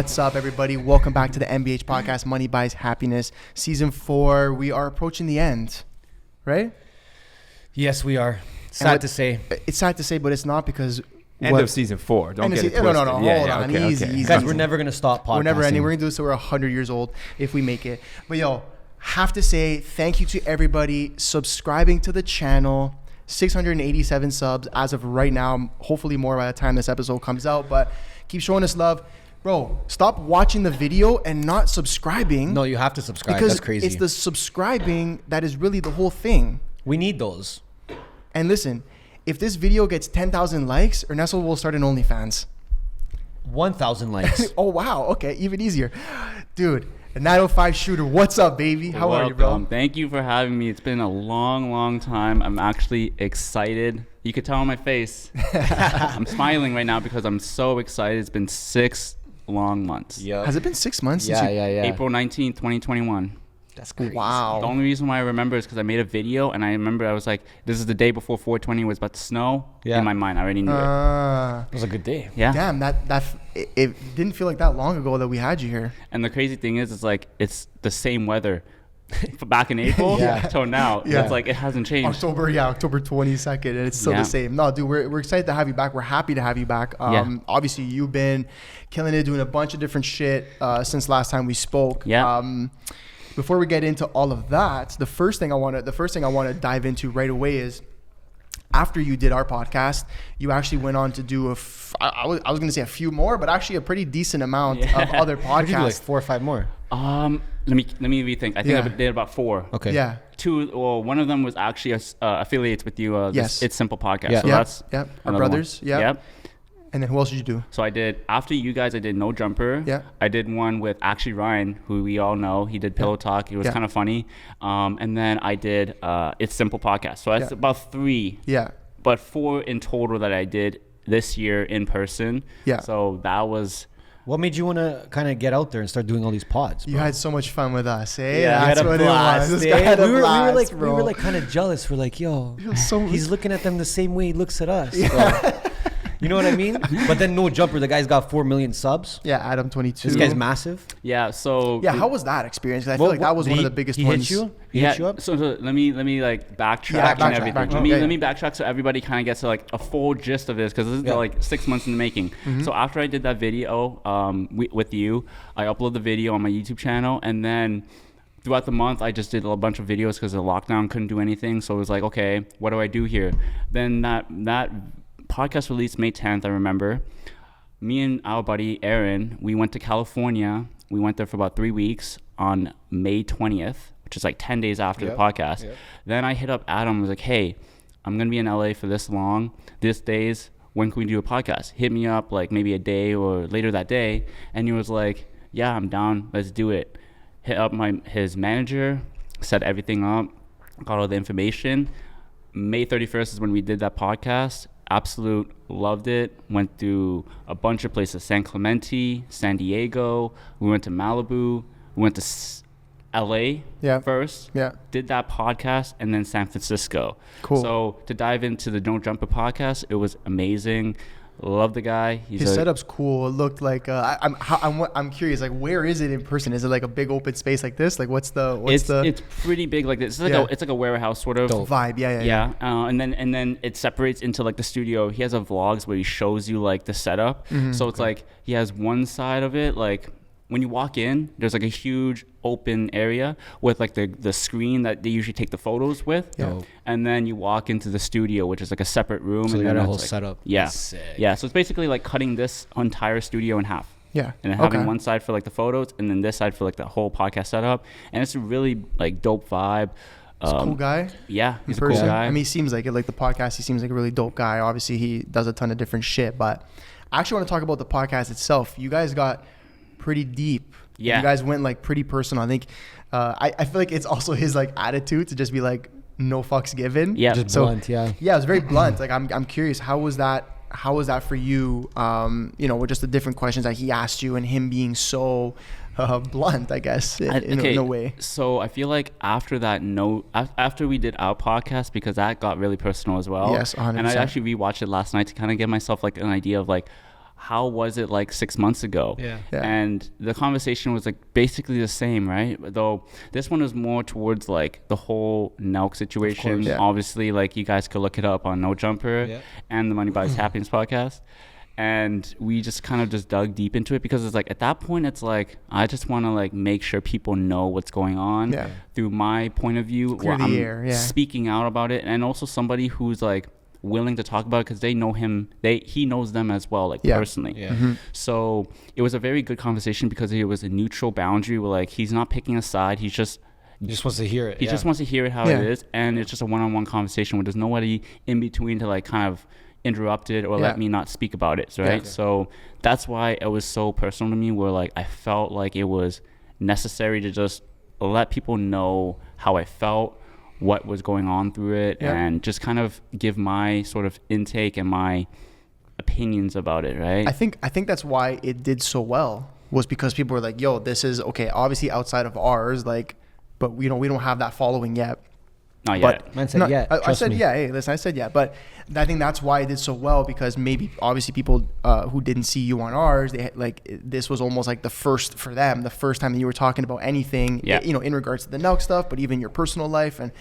What's up, everybody? Welcome back to the MBH Podcast, Money Buys Happiness, Season 4. We are approaching the end, right? Yes, we are. Sad to say. It's sad to say, but it's not because... End of Season 4. Don't get it twisted. No. Hold on. Easy. Guys, we're never going to stop podcasting. We're never ending. We're going to do this till we're 100 years old if we make it. But yo, have to say thank you to everybody subscribing to the channel. 687 subs as of right now. Hopefully more by the time this episode comes out. But keep showing us love. Bro, stop watching the video and not subscribing. No, you have to subscribe. Because that's crazy. it's the subscribing that is really the whole thing. We need those. And listen, if this video gets 10,000 likes, Ernesto will start an OnlyFans. 1,000 likes. Oh, wow. Okay, even easier. Dude, a 905 shooter. What's up, baby? How are you, bro? Thank you for having me. It's been a long time. I'm actually excited. You could tell on my face. I'm smiling right now because I'm so excited. It's been 6 long months. Yep. Has it been 6 months Yeah. April 19th, 2021. That's crazy. Wow. The only reason why I remember is because I made a video and I remember I was like, this is the day before 420 was about to snow. Yeah. In my mind, I already knew it. It was a good day. Yeah. Damn, it didn't feel like that long ago that we had you here. And the crazy thing is, it's like, it's the same weather back in April Yeah. till now. Yeah. It's like, it hasn't changed. October 22nd, and it's still the same. No, dude, we're excited to have you back. We're happy to have you back. Obviously, you've been killing it, doing a bunch of different shit since last time we spoke. Yeah. Before we get into all of that, the first thing I want to dive into right away is, after you did our podcast, you actually went on to do I was going to say a few more, but actually a pretty decent amount of other I did like podcasts. 4 or 5 more. Let me rethink. I think I did about 4. Okay. Yeah. 2. Well, one of them was actually affiliates with you. Yes. It's Simple Podcast. Yeah. So Yep. that's Yep. Our another brothers. one. Yep. Yep. And then who else did you do? So I did, after you guys, I did No Jumper. Yeah. I did one with actually Ryan, who we all know. He did Pillow Talk. It was kind of funny. And then I did It's Simple Podcast. So that's about 3. Yeah. But 4 in total that I did this year in person. Yeah. So that was... What made you want to kind of get out there and start doing all these pods, bro? You had so much fun with us, eh? Yeah, That's we had a what blast, it was. This eh? guy had a we blast, were like kind of jealous. We're like, yo, he's looking at them the same way he looks at us. Bro. You know what I mean? But then No Jumper, the guy's got 4 million subs. Yeah, Adam 22. This guy's massive. Yeah, so... Yeah, how was that experience? 'Cause I feel like that was one of the biggest ones. He hit you? He Yeah, hit you up? so let me like backtrack Yeah, and everything. backtrack. Let me backtrack so everybody kind of gets like a full gist of this, because this is like 6 months in the making. Mm-hmm. So after I did that video with you, I uploaded the video on my YouTube channel, and then throughout the month I just did a bunch of videos because of the lockdown, couldn't do anything. So it was like, okay, what do I do here? Then that podcast released May 10th, I remember. Me and our buddy Aaron, we went to California. We went there for about 3 weeks on May 20th, which is like 10 days after the podcast. Then I hit up Adam, was like, hey, I'm going to be in LA for this long, this days, when can we do a podcast? Hit me up like maybe a day or later that day. And he was like, yeah, I'm down, let's do it. Hit up his manager, set everything up, got all the information. May 31st is when we did that podcast. Absolute loved it. Went through a bunch of places: San Clemente, San Diego. We went to Malibu. We went to LA first. Yeah. Did that podcast, and then San Francisco. Cool. So to dive into the Don't Jumper podcast, it was amazing. Love the guy. His setup's cool. It looked like I'm curious. Like, where is it in person? Is it like a big open space like this? Like, it's pretty big like this. It's like a warehouse sort of vibe. Yeah. And then it separates into like the studio. He has a vlogs where he shows you like the setup. Mm-hmm. So it's like he has one side of it like. When you walk in, there's like a huge open area with like the screen that they usually take the photos with. Yeah. And then you walk into the studio, which is like a separate room. So and you then got a whole like, setup. Yeah. Sick. Yeah. So it's basically like cutting this entire studio in half. Yeah. And then having one side for like the photos and then this side for like the whole podcast setup. And it's a really like dope vibe. He's a cool guy. Yeah, he's a cool guy. I mean, he seems like it. Like the podcast, he seems like a really dope guy. Obviously, he does a ton of different shit. But I actually want to talk about the podcast itself. You guys got pretty deep. Yeah. You guys went like pretty personal. I think I feel like it's also his like attitude to just be like no fucks given. Yeah. Just blunt, yeah. Yeah, it was very blunt. Like I'm curious, how was that for you? With just the different questions that he asked you and him being so blunt, I guess, in a way. So I feel like after we did our podcast, because that got really personal as well. Yes, 100%. And I actually rewatched it last night to kind of give myself like an idea of like how was it like 6 months ago? Yeah. And the conversation was like basically the same, right? Though this one was more towards like the whole Nelk situation. Yeah. Obviously, like you guys could look it up on No Jumper and the Money Buys Happiness podcast. And we just kind of just dug deep into it because it's like at that point it's like I just want to like make sure people know what's going on through my point of view. Clear the air, speaking out about it, and also somebody who's like willing to talk about it because they know him, he knows them as well, like personally. So it was a very good conversation because it was a neutral boundary where like he's not picking a side, he just wants to hear it. He just wants to hear it how it is, and it's just a one-on-one conversation where there's nobody in between to like kind of interrupt it or let me not speak about it, right? So that's why it was so personal to me, where like I felt like it was necessary to just let people know how I felt, what was going on through it, and just kind of give my sort of intake and my opinions about it, right? I think that's why it did so well, was because people were like, yo, this is okay, obviously outside of ours, like, but we don't have that following yet. Not yet. Mine said I said hey, listen, I said but I think that's why it did so well, because maybe obviously people who didn't see you on ours, they like this was almost like the first for them, the first time that you were talking about anything, you know, in regards to the Nelk stuff, but even your personal life and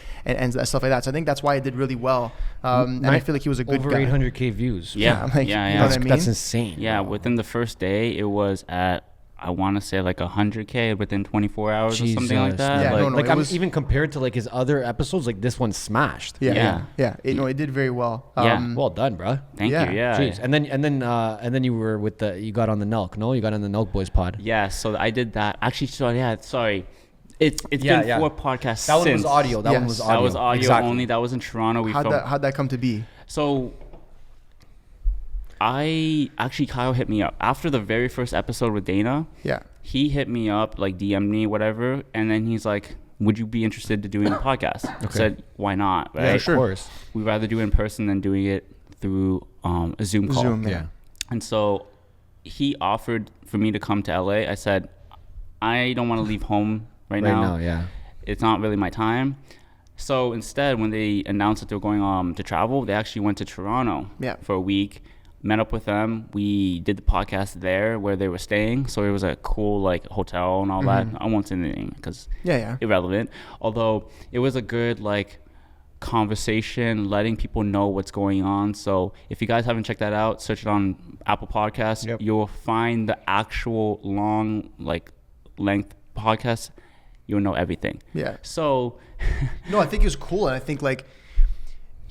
stuff like that. So I think that's why it did really well. And I feel like he was a good over guy. 800K views. Yeah. You know what I mean? That's insane. Yeah, within the first day, it was at, I want to say like 100K within 24 hours or something like that. Yeah, like, it was, even compared to like his other episodes, like this one smashed. It did very well. Well done, bro. Thank you. Yeah. Jeez. And then you were you got on the Nelk. No, you got on the Nelk Boys pod. Yeah. So I did that. Actually, sorry. It's been 4 podcasts. That one was audio. That one was audio. That was audio only. That was in Toronto. How'd that come to be? So Kyle hit me up after the very first episode with Dana. Yeah. He hit me up, like DM'd me, whatever, and then he's like, "Would you be interested to doing a podcast?" I said, "Why not?" Right? Yeah, sure. Of course. We'd rather do it in person than doing it through a Zoom call. And so he offered for me to come to LA. I said, I don't want to leave home right now. It's not really my time. So instead, when they announced that they were going to travel, they actually went to Toronto for a week. Met up with them. We did the podcast there where they were staying. So it was a cool like hotel and all that. I won't say anything because irrelevant. Although it was a good like conversation, letting people know what's going on. So if you guys haven't checked that out, search it on Apple Podcasts. You'll find the actual long like length podcast. You'll know everything. Yeah. So no, I think it was cool, and I think like,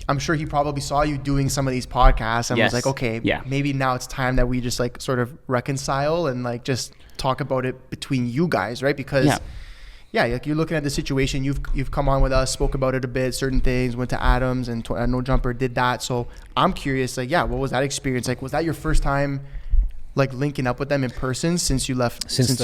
I'm sure he probably saw you doing some of these podcasts and was like, okay, maybe now it's time that we just like sort of reconcile and like just talk about it between you guys, right? Because like you're looking at the situation, you've come on with us, spoke about it a bit, certain things, went to Adams and No Jumper did that. So I'm curious, like, what was that experience like? Was that your first time like linking up with them in person since you left? Since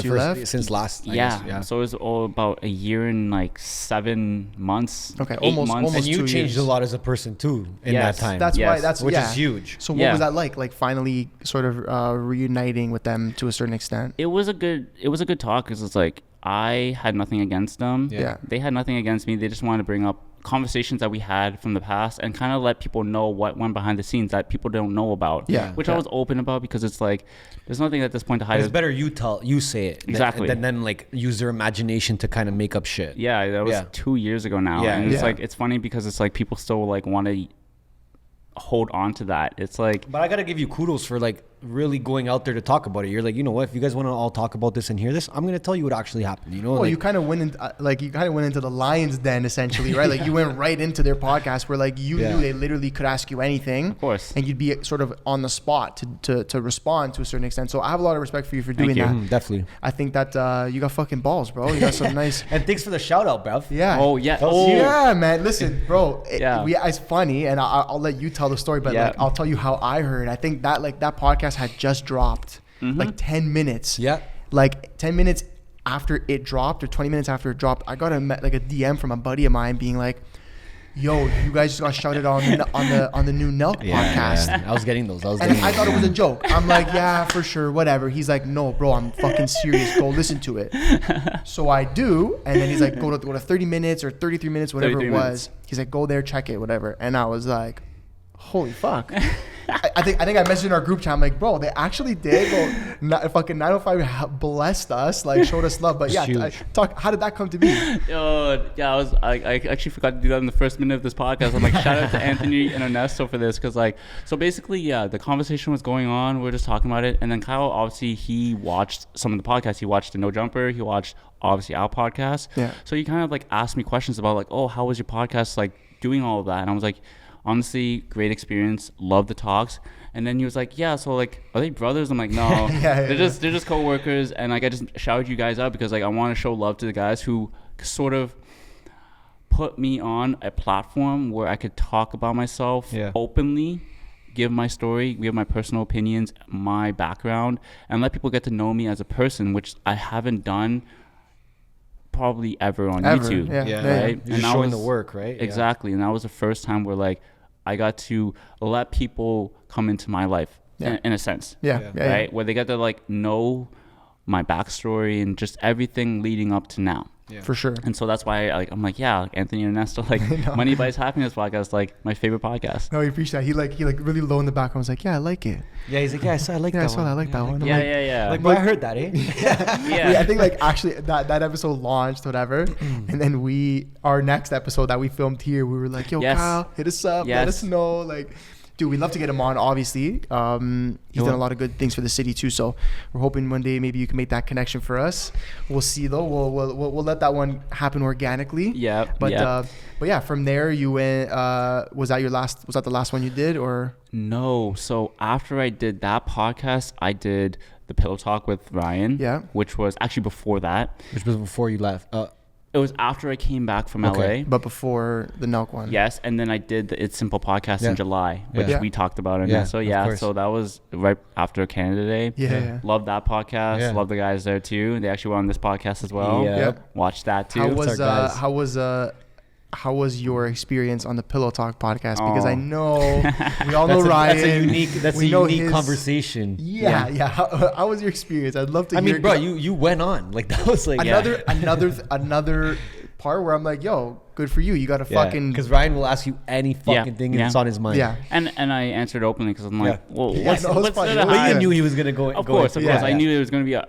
last. So it was all about a year and like 7 months. Okay, 8 months. Almost and you 2 changed years. a lot as a person too in that time. That's why. Which is huge. So what was that like? Like finally, sort of reuniting with them to a certain extent. It was a good talk because it's like I had nothing against them. They had nothing against me. They just wanted to bring up conversations that we had from the past and kind of let people know what went behind the scenes that people don't know about. Which I was open about because it's like there's nothing at this point to hide. It's better you say it exactly than like use their imagination to kind of make up shit. That was 2 years ago now. And it's like it's funny because it's like people still like want to hold on to that. It's like, but I gotta give you kudos for like really going out there to talk about it. You're like, you know what, if you guys want to all talk about this and hear this, I'm gonna tell you what actually happened, you know. Well, like, you kind of went into the lion's den essentially, right? Like you went right into their podcast where like you knew they literally could ask you anything, of course, and you'd be sort of on the spot to respond to a certain extent. So I have a lot of respect for you for doing that. Definitely. I think that you got fucking balls, bro. You got some nice. And thanks for the shout out, bruv. Yeah, man. Listen, bro. It's funny, and I'll let you tell the story, but like I'll tell you how I heard. I think that like that podcast had just dropped like 10 minutes. Like 10 minutes after it dropped or 20 minutes after it dropped, I got a DM from a buddy of mine being like, yo, you guys just got shouted on the new Nelk podcast. I was getting those. I thought it was a joke. I'm like, yeah, for sure, whatever. He's like, no, bro, I'm fucking serious. Go listen to it. So I do, and then he's like, go to 30 minutes or 33 minutes, whatever it was. He's like, go there, check it, whatever. And I was like, holy fuck. I think I messaged in our group chat. I'm like, bro, they actually did. Well, fucking 905 blessed us, like showed us love. But yeah, how did that come to be? I actually forgot to do that in the first minute of this podcast. I'm like, shout out to Anthony and Ernesto for this, because like, so basically, yeah, the conversation was going on. We are just talking about it, and then Kyle, obviously, he watched some of the podcasts. He watched the No Jumper. He watched obviously our podcast. Yeah. So he kind of like asked me questions about like, oh, how was your podcast like doing all of that? And I was like, honestly, great experience. Love the talks. And then he was like, yeah, so like, are they brothers? I'm like, no, they're just co-workers. And like, I just shouted you guys out because like, I want to show love to the guys who sort of put me on a platform where I could talk about myself openly, give my story, give my personal opinions, my background, and let people get to know me as a person, which I haven't done probably ever on YouTube. Right? You're just showing the work, right? Exactly. And that was the first time where like I got to let people come into my life in a sense. Right? Where they get to like know my backstory and just everything leading up to now. Yeah. For sure. And so that's why I'm like, yeah, Anthony and Ernesto, like Money Buys Happiness podcast, like my favorite podcast. No, he appreciate that. He like really low in the background was like, yeah, I like it. Yeah, he's like, yeah, I like that one. I saw that. I like that one. Yeah. Like, but I heard that, eh? Yeah. I think like actually that episode launched, whatever. And then our next episode that we filmed here, we were like, yo, Kyle, hit us up. Let us know. Like, dude, we'd love to get him on, obviously. He's done a lot of good things for the city too, so we're hoping one day maybe you can make that connection for us. We'll see though. We'll let that one happen organically. But yeah, from there you went. Was that the last one you did, or? No. So after I did that podcast, I did the Pillow Talk with Ryan. Yeah. Which was actually before that. Which was before you left. It was after I came back from LA. But before the Nelk one. Yes, and then I did the It's Simple podcast in July, which we talked about. So that was right after Canada Day. Yeah. Loved that podcast. Yeah. Loved the guys there too. They actually were on this podcast as well. Yeah. Watched that too. How was your experience on the Pillow Talk podcast? Because I know we all know Ryan. That's a unique conversation. Yeah. How was your experience? I'd love to hear. I mean, bro, you went on. Like that was like another part where I'm like, yo, good for you. You got to fucking, because Ryan will ask you any fucking thing that's on his mind. Yeah. And I answered openly because I'm like, well, what's But you knew he was gonna go. Of course. I knew it was gonna be a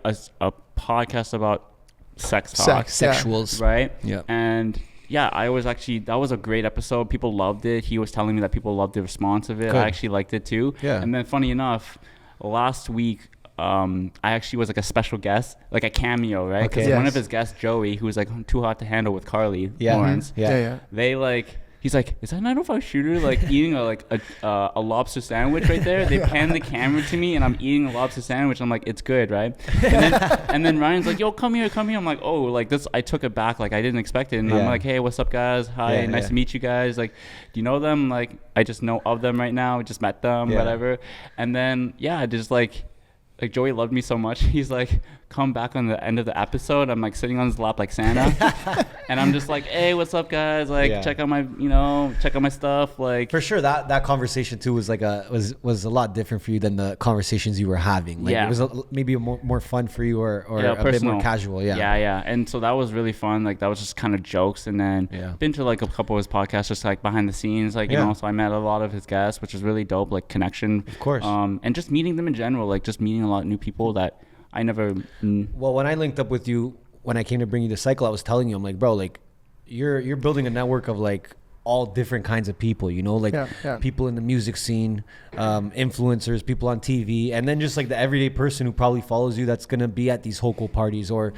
podcast about sex talk, sexuals, right? Yeah. And yeah, that was a great episode. People loved it. He was telling me that people loved the response of it. Good. I actually liked it too. Yeah. And then funny enough, last week, I actually was like a special guest, like a cameo, right? Because one of his guests, Joey, who was like Too Hot to Handle with Carly Lawrence. They like, he's like, is that 905 Shooter like eating a lobster sandwich right there? They pan the camera to me and I'm eating a lobster sandwich. I'm like, it's good, right? And then Ryan's like, yo, come here. I'm like, oh, like this, I took it back. Like I didn't expect it. And I'm like, hey, what's up guys? Hi, nice to meet you guys. Like, do you know them? Like, I just know of them right now. I just met them, whatever. And then, just like Joey loved me so much. He's like, come back on the end of the episode. I'm like sitting on his lap like Santa. And I'm just like, hey, what's up guys? Like check out my stuff. Like for sure that conversation too was like was a lot different for you than the conversations you were having. Like it was maybe more fun for you or a bit more casual. Yeah. And so that was really fun. Like that was just kind of jokes. And then been to like a couple of his podcasts just like behind the scenes, like you know, so I met a lot of his guests, which is really dope, like connection. Of course. And just meeting them in general, like just meeting a lot of new people that I never. Well, when I linked up with you, when I came to bring you the cycle, I was telling you, I'm like, bro, like you're building a network of like all different kinds of people, you know, like people in the music scene, influencers, people on TV, and then just like the everyday person who probably follows you that's gonna be at these Hoko parties or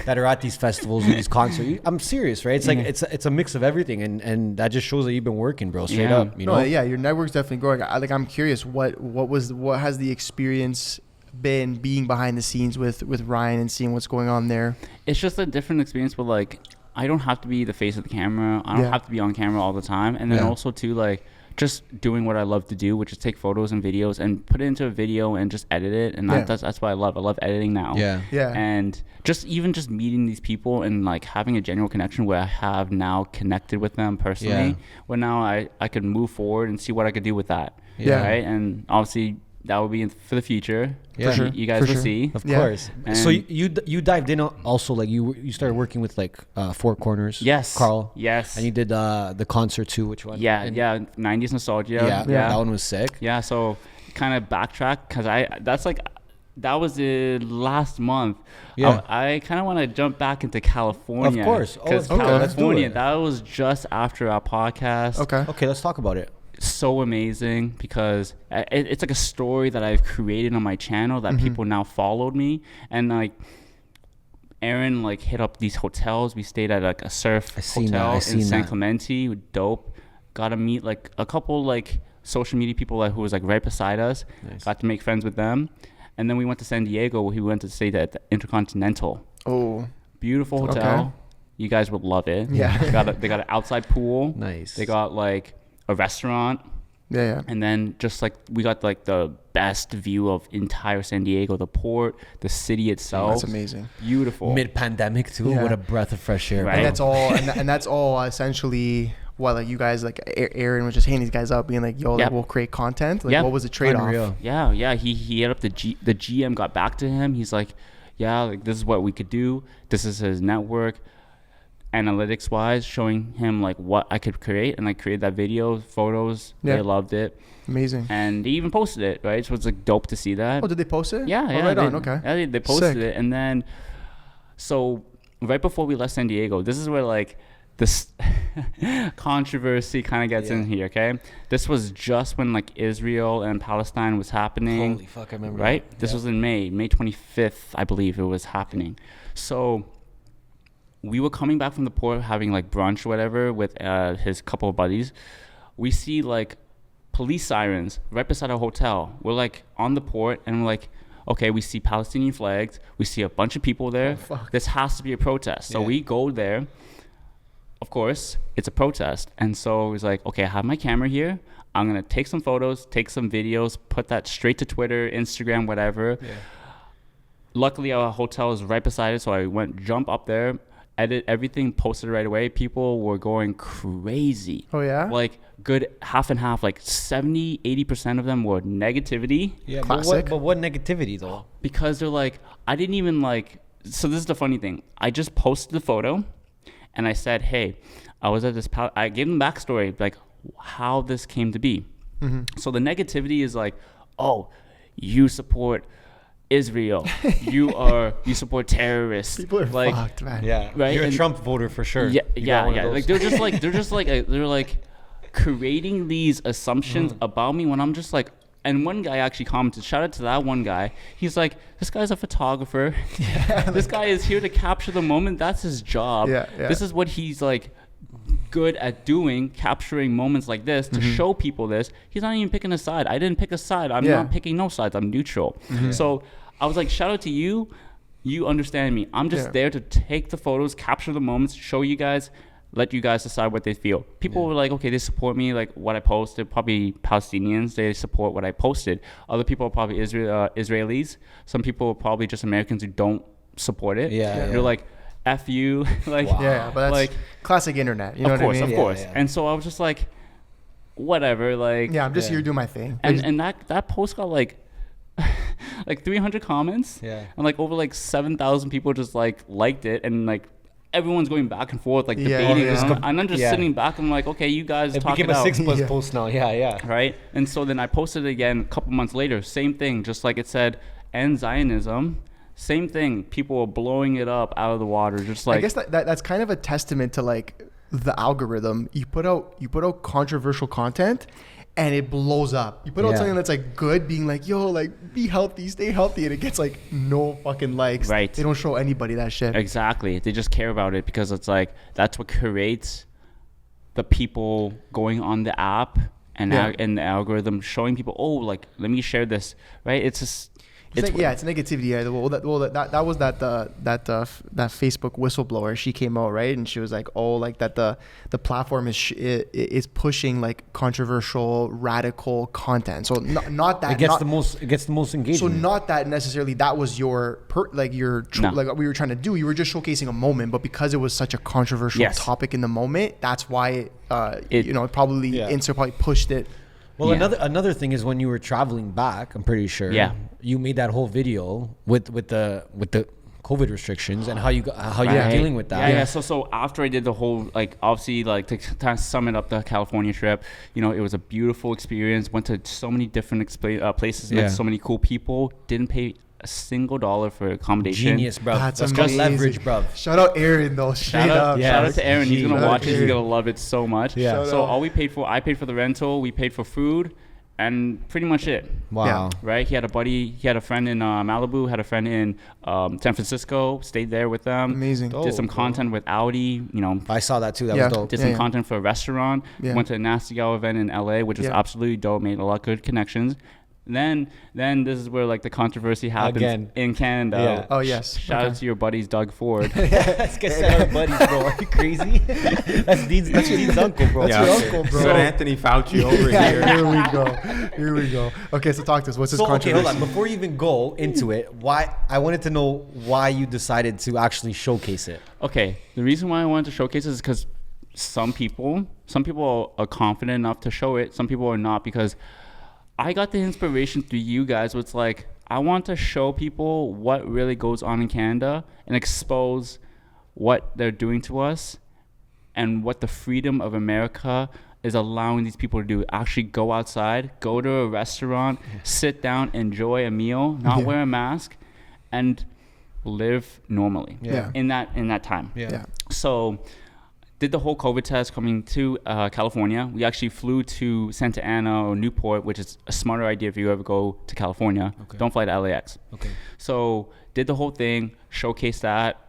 that are at these festivals or these concerts. I'm serious, right? It's like it's a mix of everything, and that just shows that you've been working, bro. Straight up, you know. Your network's definitely growing. I'm curious, what has the experience been being behind the scenes with Ryan and seeing what's going on there? It's just a different experience, but like I don't have to be the face of the camera. I don't have to be on camera all the time. And then also too, like just doing what I love to do, which is take photos and videos and put it into a video and just edit it. And that's what I love. I love editing now. Yeah. And just meeting these people and like having a genuine connection where I have now connected with them personally, where now I could move forward and see what I could do with that. Yeah. Right. And obviously that will be for the future. Yeah, for sure. You guys will see. Of course. And so you dived in also, like you started working with like Four Corners. Yes. Carl. Yes. And you did the concert too. Which one? Yeah, 90s nostalgia. Yeah, that one was sick. Yeah, so kind of backtrack because that was the last month. Yeah. I kind of want to jump back into California. Of course. Because California, that was just after our podcast. Okay, let's talk about it. So amazing because it's like a story that I've created on my channel that people now followed me. And like Aaron like hit up these hotels. We stayed at like a surf hotel in San Clemente. Dope. Got to meet like a couple like social media people who was like right beside us. Nice. Got to make friends with them. And then we went to San Diego. We went to stay at the Intercontinental. Oh, beautiful hotel. Okay. You guys would love it. Yeah, they got an outside pool. Nice. They got like a restaurant. Yeah. And then just like we got like the best view of entire San Diego, the port, the city itself. That's amazing. Beautiful. Mid-pandemic too. Yeah. What a breath of fresh air. Right. And that's all essentially. What, like you guys, like Aaron was just hitting these guys up being like, yo, like, we'll create content. Like, what was the trade-off? Yeah. He hit up the GM, got back to him. He's like, yeah, like this is what we could do. This is his network, analytics wise, showing him like what I could create, and I created that video, photos. They loved it. Amazing. And they even posted it, right? So it's like dope to see that. Oh, did they post it? Yeah. Right on. Okay. Yeah, they posted it, and then so right before we left San Diego, this is where like this controversy kind of gets in here, okay? This was just when like Israel and Palestine was happening. Holy fuck, I remember. Right? This was in May 25th, I believe it was happening. So we were coming back from the port having like brunch or whatever with his couple of buddies. We see like police sirens right beside our hotel. We're like on the port and we're like, okay, we see Palestinian flags. We see a bunch of people there. This has to be a protest. So we go there. Of course, it's a protest. And so he's like, okay, I have my camera here. I'm going to take some photos, take some videos, put that straight to Twitter, Instagram, whatever. Yeah. Luckily, our hotel is right beside it. So I jump up there, edit everything, posted it right away. People were going crazy. Oh, yeah? Like good half and half, like 70, 80% of them were negativity. Yeah, but what negativity though? Because they're like, I didn't even like, so this is the funny thing. I just posted the photo. And I said, hey, I was at this, I gave them backstory, like how this came to be. So the negativity is like, oh, you support Israel. you support terrorists. People are like, fucked, man. Yeah. Right? You're a Trump voter for sure. Yeah. Like they're like creating these assumptions about me when I'm just like, and one guy actually commented, shout out to that one guy. He's like, this guy's a photographer. This guy is here to capture the moment. That's his job. This is what he's like good at doing, capturing moments like this to show people this. He's not even picking a side. I didn't pick a side. I'm not picking no sides. I'm neutral. So I was like, shout out to you. You understand me. I'm just there to take the photos, capture the moments, show you guys, let you guys decide what they feel. People were like, okay, they support me, like what I posted. Probably Palestinians, they support what I posted. Other people are probably Israelis. Some people are probably just Americans who don't support it. They're like, F you. Like, but that's like classic internet. You know what I mean? Of course. And so I was just like, whatever. Like, I'm just here to do my thing. And that post got like 300 comments. And like over like 7,000 people just like liked it, and like everyone's going back and forth, like debating. And I'm just sitting back and I'm like, okay, you guys talk it out. It became a 6+ post now. Right? And so then I posted it again a couple months later. Same thing, just like it said, end Zionism. Same thing. People were blowing it up out of the water. Just like, I guess that's kind of a testament to like the algorithm. You put out controversial content and it blows up. You put out something that's like good, being like, yo, like be healthy, stay healthy, and it gets like no fucking likes. Right. They don't show anybody that shit. Exactly. They just care about it because it's like that's what creates the people going on the app and the algorithm showing people, oh, like let me share this. Right. It's just it's negativity. Yeah. That was that Facebook whistleblower. She came out, right, and she was like, oh, like that the platform is pushing like controversial, radical content. So not that it gets the most engagement. So not that necessarily that was your like what we were trying to do. You were just showcasing a moment, but because it was such a controversial topic in the moment, that's why Insta probably pushed it. Well, another thing is when you were traveling back, I'm pretty sure. Yeah. You made that whole video with the COVID restrictions and how you're dealing with that. Yeah. So after I did the whole, like, obviously, like, to kind of sum it up, the California trip, you know, it was a beautiful experience. Went to so many different places, met so many cool people. Didn't pay a single dollar for accommodation. Genius, bro. That's just leverage, bro. Shout out Aaron, though. Straight up. Shout out to Aaron. He's gonna watch it. He's gonna love it so much. Yeah. So all we paid for, I paid for the rental. We paid for food. And pretty much it. Wow. Right? He had a friend in Malibu, had a friend in San Francisco, stayed there with them. Amazing. Did some content with Audi, you know. I saw that too. That was dope. Did some content for a restaurant. Went to a Nasty Gal event in LA, which was absolutely dope, made a lot of good connections. Then this is where, like, the controversy happens in Canada. Yeah. Oh, yes. Shout out to your buddies, Doug Ford. This guy said our buddies, bro. Are you crazy? That's Dean's uncle, bro. That's your uncle, bro. So Anthony Fauci over here. Here we go. Okay, so talk to us. What's his controversy? Okay, hold on. Before you even go into it, I wanted to know why you decided to actually showcase it. Okay, the reason why I wanted to showcase it is because some people are confident enough to show it. Some people are not, because I got the inspiration through you guys. Where it's like, I want to show people what really goes on in Canada and expose what they're doing to us and what the freedom of America is allowing these people to do. Actually go outside, go to a restaurant, sit down, enjoy a meal, not wear a mask, and live normally in that time. So did the whole COVID test coming to California. We actually flew to Santa Ana or Newport, which is a smarter idea if you ever go to California. Okay. Don't fly to LAX. Okay. So did the whole thing, showcased that,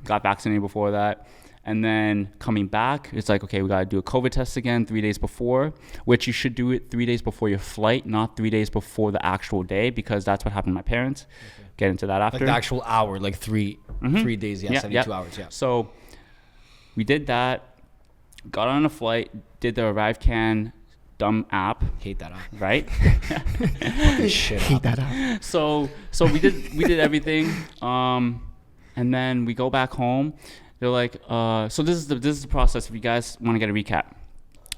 got vaccinated before that. And then coming back, it's like, okay, we got to do a COVID test again 3 days before, which you should do it 3 days before your flight, not 3 days before the actual day, because that's what happened to my parents. Okay. Get into that after. Like the actual hour, like 3 days, 72 hours, So we did that, got on a flight, did the ArriveCan dumb app. Hate that app. Right? Shit. Hate that app. So we did everything, and then we go back home. They're like, so this is the process. If you guys want to get a recap,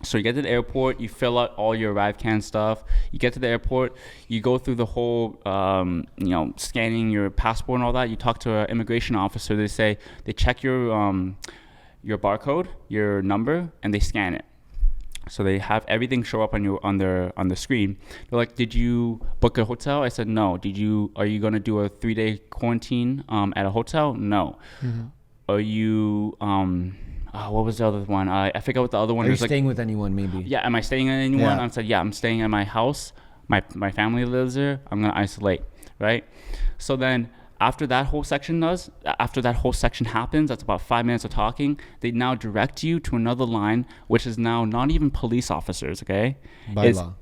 so you get to the airport, you fill out all your ArriveCan stuff. You get to the airport, you go through the whole, scanning your passport and all that. You talk to an immigration officer. They check your barcode, your number, and they scan it. So they have everything show up on the screen. They're like, "Did you book a hotel?" I said, "No." Are you gonna do a 3-day quarantine at a hotel? No. Mm-hmm. Are you what was the other one? I forgot what the other one was. Are you staying with anyone, maybe? Yeah, am I staying with anyone? I said, yeah, I'm staying at my house. My family lives there. I'm gonna isolate, right? So then after that whole section happens, that's about 5 minutes of talking. They now direct you to another line, which is now not even police officers, okay?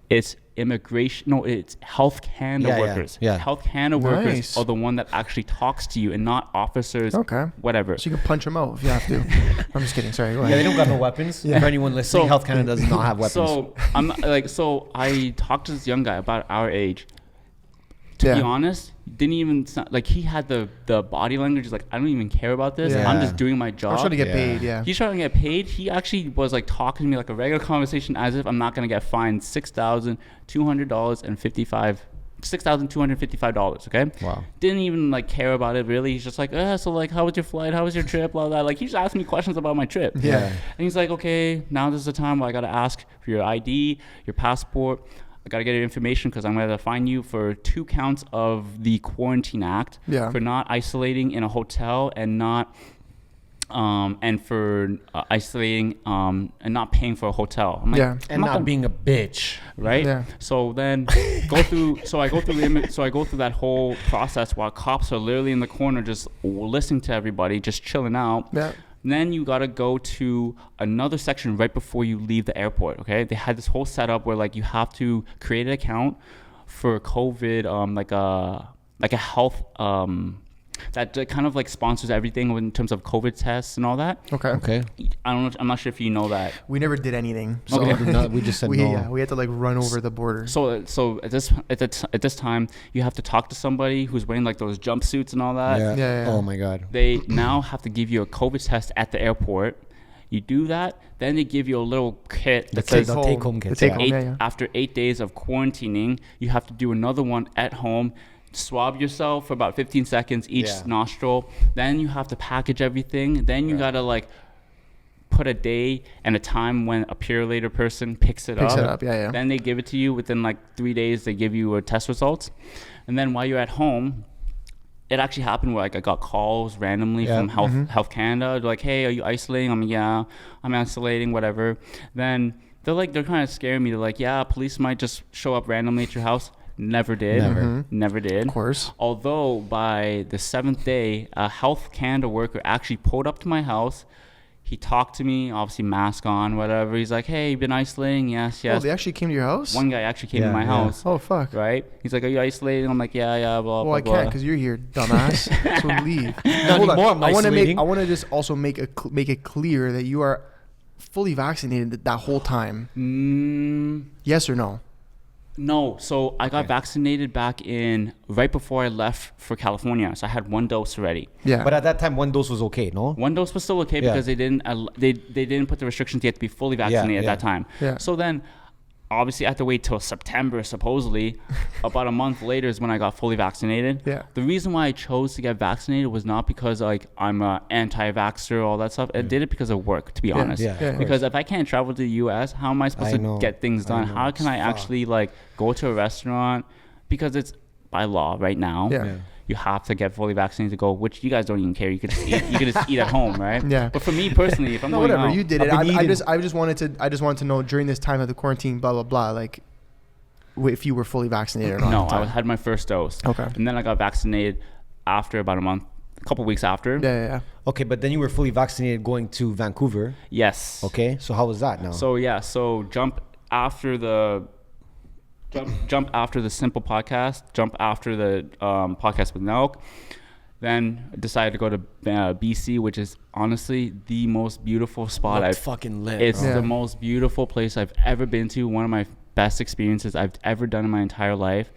It's immigration. No, it's Health Canada workers. Yeah. Health Canada workers are the one that actually talks to you, and not officers. Okay. Whatever. So you can punch them out if you have to. I'm just kidding. Sorry. Go ahead. Yeah, they don't got no weapons. For anyone listening, Health Canada does not have weapons. So I talked to this young guy about our age. To be honest, didn't even like, he had the body language. He's like, I don't even care about this. I'm just doing my job. I'm trying to get paid. Yeah. He's trying to get paid. He actually was like talking to me like a regular conversation, as if I'm not gonna get fined $6,255. Okay. Wow. Didn't even like care about it really. He's just like, so like, how was your flight? How was your trip? Blah blah. Like, he's asking me questions about my trip. Yeah. And he's like, okay, now this is the time where I gotta ask for your ID, your passport. I got to get your information because I'm going to fine you for 2 counts of the Quarantine Act for not isolating in a hotel and not for isolating and not paying for a hotel. I'm like, and not being a bitch, right? Yeah. So then I go through that whole process while cops are literally in the corner just listening to everybody, just chilling out. Yeah. And then you gotta go to another section right before you leave the airport. Okay, they had this whole setup where like you have to create an account for COVID, like a health that kind of like sponsors everything in terms of COVID tests and all that. Okay. I don't know. I'm not sure if you know that. We never did anything. So okay. We just said no. Yeah, we had to like run over the border. So at this time, you have to talk to somebody who's wearing like those jumpsuits and all that. Yeah. Oh my God. They now have to give you a COVID test at the airport. You do that, then they give you a little kit that the says take-home kit. after 8 days of quarantining, you have to do another one at home. Swab yourself for about 15 seconds each nostril. Then you have to package everything. Then you gotta like put a day and a time when a Purelator person picks it up. Then they give it to you within like 3 days. They give you test results, and then while you're at home, it actually happened where like I got calls randomly from Health Canada. They're like, "Hey, are you isolating?" I'm isolating, whatever. Then they're kind of scaring me. They're like, "Yeah, police might just show up randomly at your house." Never did. Never did. Of course. Although by the 7th day, a Health Canada worker actually pulled up to my house. He talked to me, obviously mask on, whatever. He's like, "Hey, you been isolating?" Yes. Oh, they actually came to your house? One guy actually came to my house. Oh, fuck. Right? He's like, "Are you isolating?" I'm like, yeah, blah, blah, I blah. can't because you're here, dumbass. So leave. Not anymore, I'm isolating. I want to just also make it clear that you are fully vaccinated that whole time. Yes or no? No. So I got vaccinated back in right before I left for California. So I had 1 dose already. Yeah. But at that time, 1 dose was okay, no? 1 dose was still okay because they didn't put the restrictions. You had to be fully vaccinated at that time. Yeah. So then, obviously, I had to wait till September, supposedly. About a month later is when I got fully vaccinated. Yeah. The reason why I chose to get vaccinated was not because like I'm a anti-vaxxer or all that stuff. I did it because of work, to be honest. Because if I can't travel to the U.S., how am I supposed to get things done? How can I actually like go to a restaurant? Because it's by law right now. You have to get fully vaccinated to go, which you guys don't even care. You could just eat. You could just eat at home, right? Yeah. But for me personally, if I'm going whatever out, you did it. I just wanted to know during this time of the quarantine, blah blah blah, like if you were fully vaccinated or not. No, I had my first dose. Okay. And then I got vaccinated after about a couple weeks after. Yeah. Okay, but then you were fully vaccinated going to Vancouver. Yes. Okay, so how was that now? So jump after the Simple podcast, jump after the podcast with Nelk. Then decided to go to BC, which is honestly the most beautiful spot. It's fucking lit. It's the most beautiful place I've ever been to. One of my best experiences I've ever done in my entire life.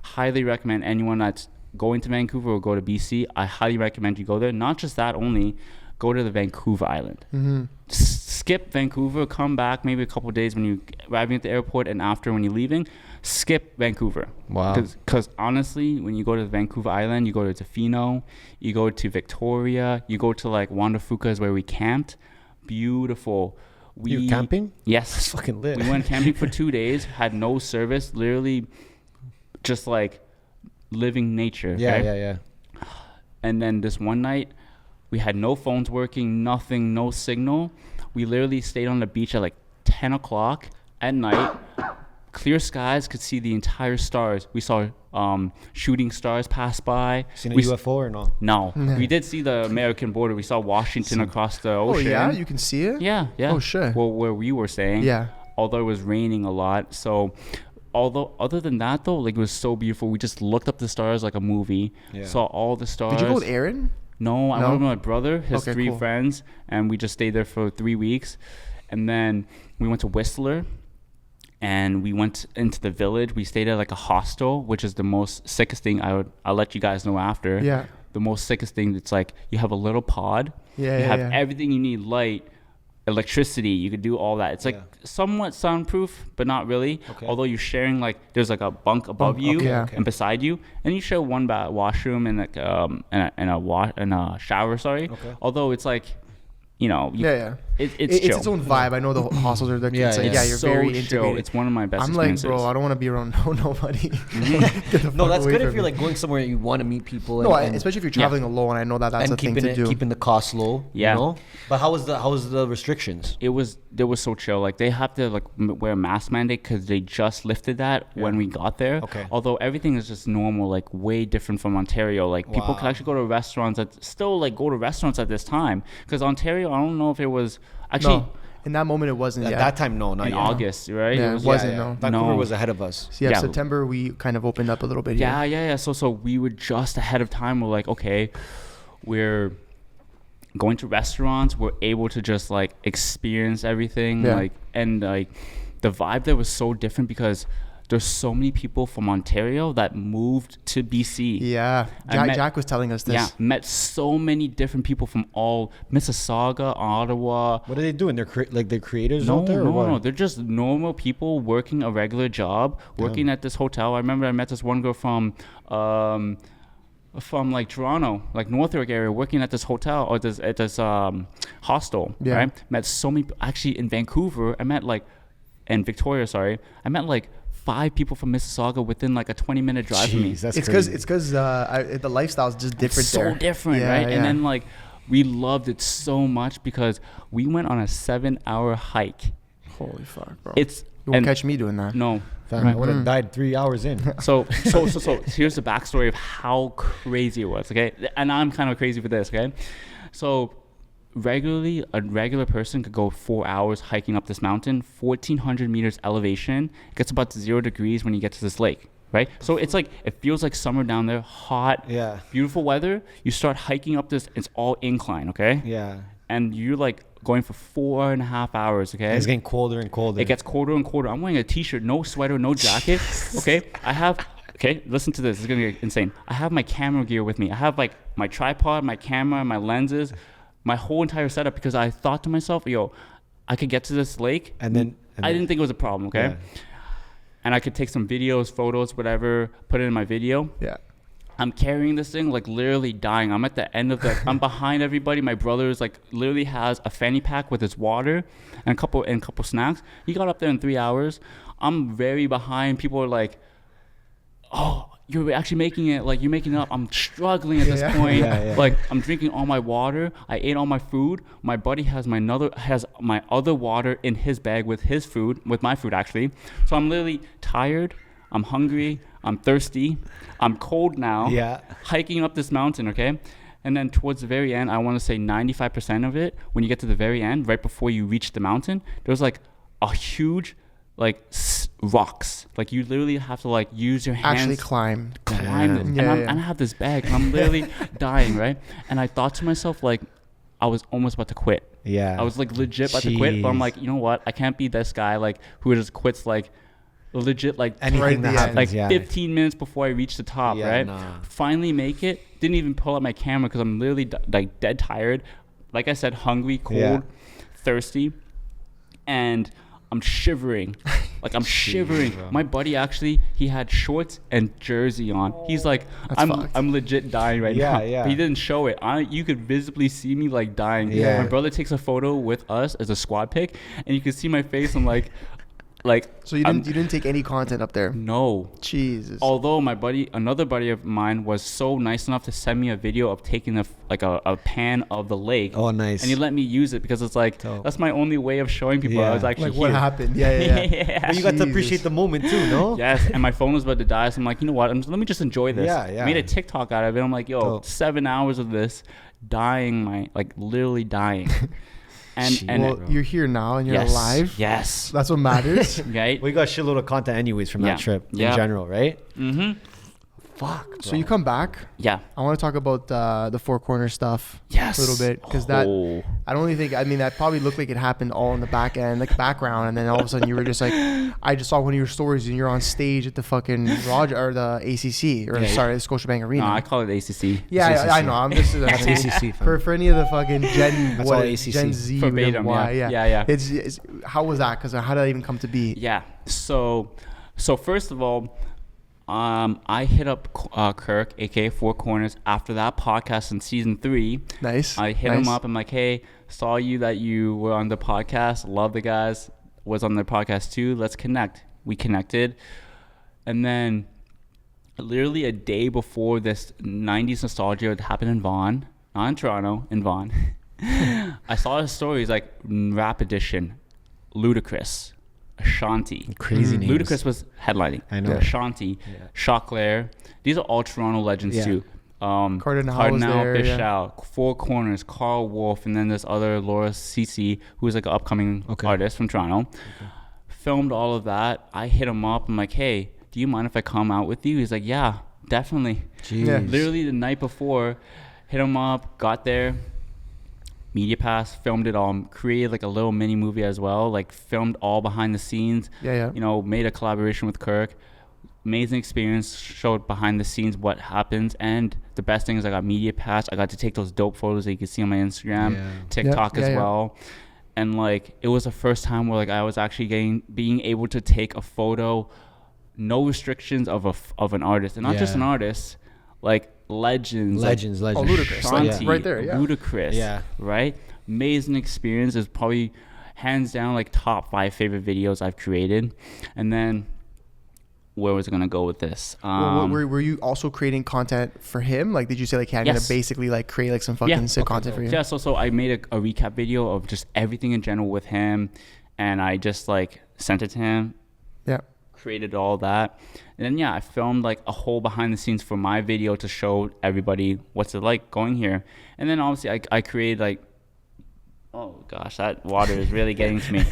Highly recommend anyone that's going to Vancouver or go to BC. I highly recommend you go there. Not just that, only go to the Vancouver Island. Skip Vancouver, come back maybe a couple of days when you're arriving at the airport, and after when you're leaving, skip Vancouver. Wow. Because honestly, when you go to the Vancouver Island, you go to Tofino, you go to Victoria, you go to like Juan de Fuca is where we camped. Beautiful. You were camping? Yes. That's fucking lit. We went camping for 2 days, had no service, literally just like living nature. Yeah. And then this one night, we had no phones working, nothing, no signal. We literally stayed on the beach at like 10 o'clock at night. Clear skies, could see the entire stars. We saw shooting stars pass by. Seen a UFO or no? No. We did see the American border. We saw Washington across the ocean. Oh, yeah? You can see it? Yeah. Oh, shit. Well, where we were staying. Yeah. Although it was raining a lot. So, other than that, though, like it was so beautiful. We just looked up the stars like a movie. Yeah. Saw all the stars. Did you go with Aaron? No, I went with my brother, his 3 friends, and we just stayed there for 3 weeks. And then we went to Whistler, and we went into the village. We stayed at like a hostel, which is the most sickest thing. I'll let you guys know after. Yeah. The most sickest thing. It's like you have a little pod. You have everything you need, light, electricity. You could do all that. It's like somewhat soundproof, but not really. Okay. Although you're sharing like there's like a bunk above you and beside you, and you share one washroom and like and a shower. Sorry. Okay. Although it's like, you know, it's chill. It's its own vibe. I know the hostels are there. You're so very chill. integrated. It's one of my best I'm experiences. like, bro, I don't want to be around nobody. No, that's good if you're like going somewhere and you want to meet people. No, especially if you're traveling alone. I know that's a thing to do. Keeping the cost low. Yeah. You know? But how was the restrictions? They was so chill. Like they have to like wear a mask mandate because they just lifted that when we got there. Okay. Although everything is just normal, like way different from Ontario. Like people can actually go to restaurants at this time. Because Ontario, I don't know if it was actually. No. In that moment, it wasn't. At that time, no, not in yet. August, right? Yeah, it wasn't. No, Vancouver was ahead of us. So September we kind of opened up a little bit. Yeah. So we were just ahead of time. We're like, okay, we're going to restaurants. We're able to just like experience everything. Like, and like the vibe there was so different because there's so many people from Ontario that moved to BC. Yeah, Jack was telling us this. Yeah, met so many different people from all Mississauga, Ottawa. What are they doing? They're creators No, out there? no. They're just normal people working a regular job, working at this hotel. I remember I met this one girl from like Toronto, like Northwark area, working at this hotel or at this hostel. Yeah. Right. Met so many. Actually, in Vancouver, in Victoria, I met like 5 people from Mississauga within like a 20-minute drive from me. It's because the lifestyle is just different. It's so different, right? Yeah. And then like we loved it so much because we went on a 7-hour hike. Holy fuck, bro! You won't catch me doing that. No. I would have died 3 hours in. So here's the backstory of how crazy it was, okay? And I'm kind of crazy for this, okay? So a regular person could go 4 hours hiking up this mountain, 1,400 meters elevation. It gets about 0 degrees when you get to this lake, right? So it's like, it feels like summer down there, hot, beautiful weather. You start hiking up this, it's all incline, okay? Yeah. And you're like going for 4.5 hours, okay? It's getting colder and colder. It gets colder and colder. I'm wearing a t-shirt, no sweater, no jacket, okay? Okay, listen to this. It's going to get insane. I have my camera gear with me. I have like my tripod, my camera, my lenses, my whole entire setup because I thought to myself, I could get to this lake. And then I didn't think it was a problem, okay? Yeah. And I could take some videos, photos, whatever, put it in my video. Yeah. I'm carrying this thing like literally dying. I'm at the end of I'm behind everybody. My brother's like literally has a fanny pack with his water and a couple snacks. He got up there in 3 hours. I'm very behind. People are like, oh, you're actually making it, like you're making it up. I'm struggling at this point. Like I'm drinking all my water. I ate all my food. My buddy has my other water in his bag with my food actually. So I'm literally tired. I'm hungry. I'm thirsty. I'm cold now. Yeah. Hiking up this mountain, okay? And then towards the very end, I want to say 95% of it, when you get to the very end, right before you reach the mountain, there's like a huge rocks. Like you literally have to like use your hands. Actually climb it. And I have this bag and I'm literally dying, right? And I thought to myself, like, I was almost about to quit. Yeah. I was like legit about to quit, but I'm like, you know what? I can't be this guy like who just quits like legit like anything that happens, like 15 minutes before I reach the top, right? Nah. Finally make it. Didn't even pull out my camera because I'm literally like dead tired. Like I said, hungry, cold, thirsty, and I'm shivering. Like I'm shivering. Bro. My buddy actually, he had shorts and jersey on. He's like, I'm legit dying right now. Yeah. But he didn't show it. You could visibly see me like dying. Yeah. My brother takes a photo with us as a squad pic, and you can see my face. I'm like. So you didn't take any content up there? No. Jesus. Although another buddy of mine was so nice enough to send me a video of taking a pan of the lake. Oh, nice. And he let me use it because it's like that's my only way of showing people I was actually what happened. Yeah. But you got to appreciate the moment too, no? Yes. And my phone was about to die, so I'm like, you know what? Let me just enjoy this. Yeah. Made a TikTok out of it. I'm like, 7 hours of this, literally dying. And you're here now and you're alive. Yes. That's what matters. Right? We got a shitload of content anyways from that trip in general, right? Mm-hmm. Fuck. Bro. So you come back. Yeah. I want to talk about the Four Corners stuff. Yes. A little bit. Because I don't really think, that probably looked like it happened all in the back end, like background. And then all of a sudden you were just like, I just saw one of your stories and you're on stage at the fucking the ACC, the Scotiabank Arena. No, I call it ACC. Yeah, ACC. I know. I'm just ACC for any of the fucking Gen Z. Verbatim, yeah. It's how was that? Because how did that even come to be? Yeah. So first of all, I hit up Kirk, aka Four Corners, after that podcast in season 3. Nice. I hit him up. I'm like, hey, saw that you were on the podcast. Love the guys. Was on their podcast too. Let's connect. We connected, and then literally a day before this 90s nostalgia happened in Vaughan, not in Toronto, in Vaughan. I saw his stories like Rap Edition, Ludacris, Ashanti. Crazy names. Ludacris was headlining. I know. Ashanti, Choclair. These are all Toronto legends too. Cardinal Bishal, Four Corners, Carl Wolf, and then this other Laura Cece, who's like an upcoming artist from Toronto. Okay. Filmed all of that. I hit him up. I'm like, hey, do you mind if I come out with you? He's like, yeah, definitely. Jeez. Literally the night before, hit him up, got there. Media Pass, filmed it all, created like a little mini movie as well, like filmed all behind the scenes. Yeah. You know, made a collaboration with Kirk. Amazing experience, showed behind the scenes what happens. And the best thing is I got Media Pass. I got to take those dope photos that you can see on my Instagram, TikTok as well. And like, it was the first time where like I was actually being able to take a photo, no restrictions of an artist, and not just an artist, like legends. Oh, Ludacris, Shanti, right there, Ludacris, right? Amazing experience. Is probably hands down like top 5 favorite videos I've created. And then where was I gonna go with this? Were you also creating content for him? Like, did you say like, hey, I'm gonna basically like create like some fucking sick content for you? Yeah. So I made a recap video of just everything in general with him, and I just like sent it to him. Yeah. Created all that, and then I filmed like a whole behind the scenes for my video to show everybody what's it like going here. And then obviously I created like, oh gosh, that water is really getting to me.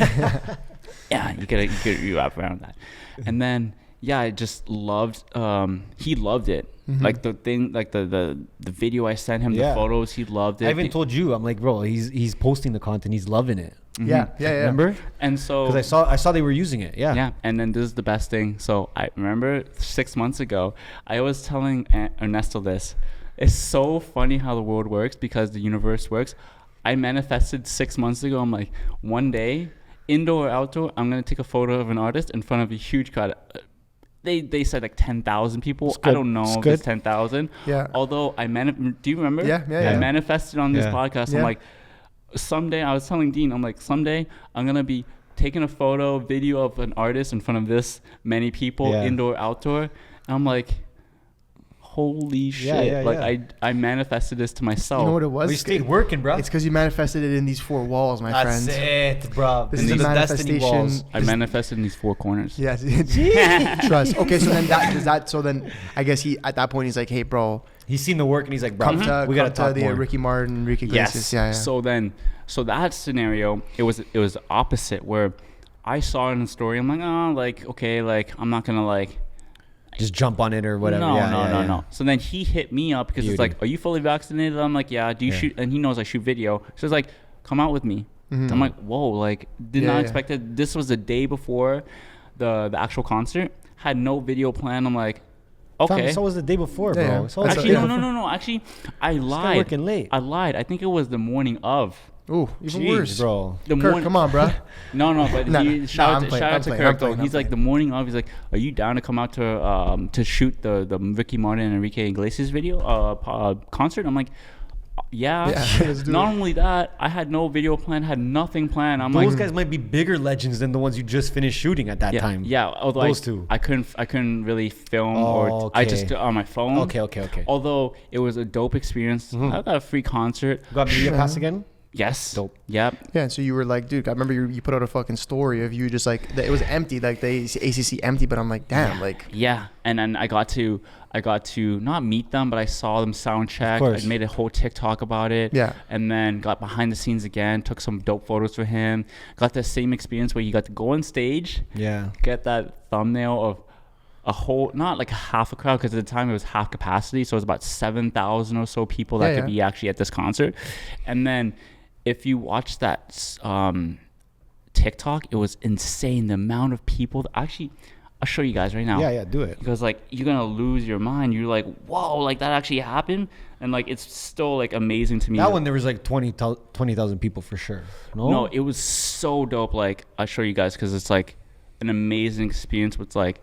Yeah, you could wrap around that. And then I just loved. He loved it. Mm-hmm. Like the thing, like the video I sent him, the photos, he loved it. I even told you, I'm like, bro, he's posting the content, he's loving it. Mm-hmm. Yeah. Remember? And so because I saw they were using it. Yeah. And then this is the best thing. So I remember 6 months ago, I was telling Ernesto this. It's so funny how the world works, because the universe works. I manifested 6 months ago. I'm like, one day, indoor or outdoor, I'm gonna take a photo of an artist in front of a huge crowd. They said like 10,000 people. I don't know if it's 10,000. Yeah. Although do you remember? Yeah. I manifested on this podcast. I'm like, someday, I was telling Dean, I'm like, someday I'm going to be taking a video of an artist in front of this many people, indoor, outdoor. And I'm like, holy shit. I manifested this to myself. You know what it was? We stayed working, bro. It's because you manifested it in these 4 walls, my friends. That's it, bro. This is the manifestation. Walls. I manifested in these 4 corners. Yes. Trust. Okay, so then I guess he, at that point, he's like, hey, bro. He's seen the work and he's like, bro, we got to talk the more. Ricky Martin, Ricky Iglesias. Yeah. So that scenario, it was opposite, where I saw it in the story. I'm like, oh, like, okay, like, I'm not going to like, just jump on it or whatever. No. So then he hit me up because it's like, are you fully vaccinated? I'm like, yeah. Do you shoot? And he knows I shoot video. So it's like, come out with me. Mm-hmm. I'm like, whoa, like, did not expect it. This was the day before the actual concert. Had no video plan. I'm like, okay. So was the day before, bro. Yeah. So actually, no. Actually, I lied. Working late. I lied. I think it was the morning of. Ooh, even worse, bro. Kirk, come on, bro. No, but shout out to Kirk though. He's like the morning of. He's like, "Are you down to come out to shoot the Ricky Martin and Enrique Iglesias video concert?" I'm like, yeah. Not only that, I had no video plan, had nothing planned. I'm those guys might be bigger legends than the ones you just finished shooting at that time. Yeah, although those two, I couldn't really film I just on my phone. Okay. Although it was a dope experience. I got a free concert. Got Media Pass again. Yes. Dope. Yep. Yeah, and so you were like, dude, I remember you put out a fucking story of you just like, it was empty, like the ACC empty, but I'm like, damn, like. Yeah, and then I got to not meet them, but I saw them sound check. I made a whole TikTok about it. Yeah. And then got behind the scenes again, took some dope photos for him. Got the same experience where you got to go on stage. Yeah. Get that thumbnail of a whole, not like half a crowd, because at the time it was half capacity, so it was about 7,000 or so people that could be actually at this concert. And then if you watch that TikTok, it was insane. The amount of people actually, I'll show you guys right now. Yeah, do it. Because like, you're going to lose your mind. You're like, whoa, like that actually happened. And like, it's still like amazing to me. That one, there was like 20,000 people for sure. No, it was so dope. Like, I'll show you guys, because it's like an amazing experience with like,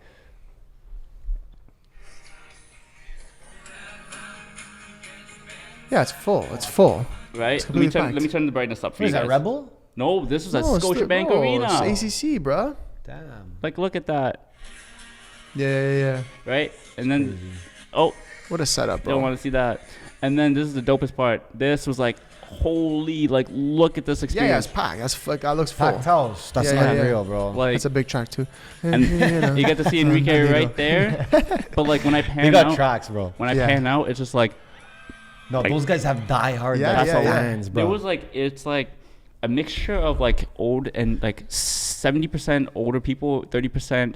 yeah, it's full. Right? Let me turn the brightness up for you guys. Is that Rebel? No, this was at Scotiabank Arena. It's ACC, bro. Damn. Like, look at that. Yeah. Right? And then, what a setup, bro. Don't want to see that. And then this is the dopest part. This was like, holy, like, look at this experience. Yeah, it's packed. That looks full. Packed house. That's unreal, bro. Like, that's a big track too. And you get to see Enrique right there. But like, when I pan out, they got tracks, bro. When I pan out, it's just like, no, like, those guys have diehard fans, bro. It was like, it's like a mixture of like old and like 70% older people, 30%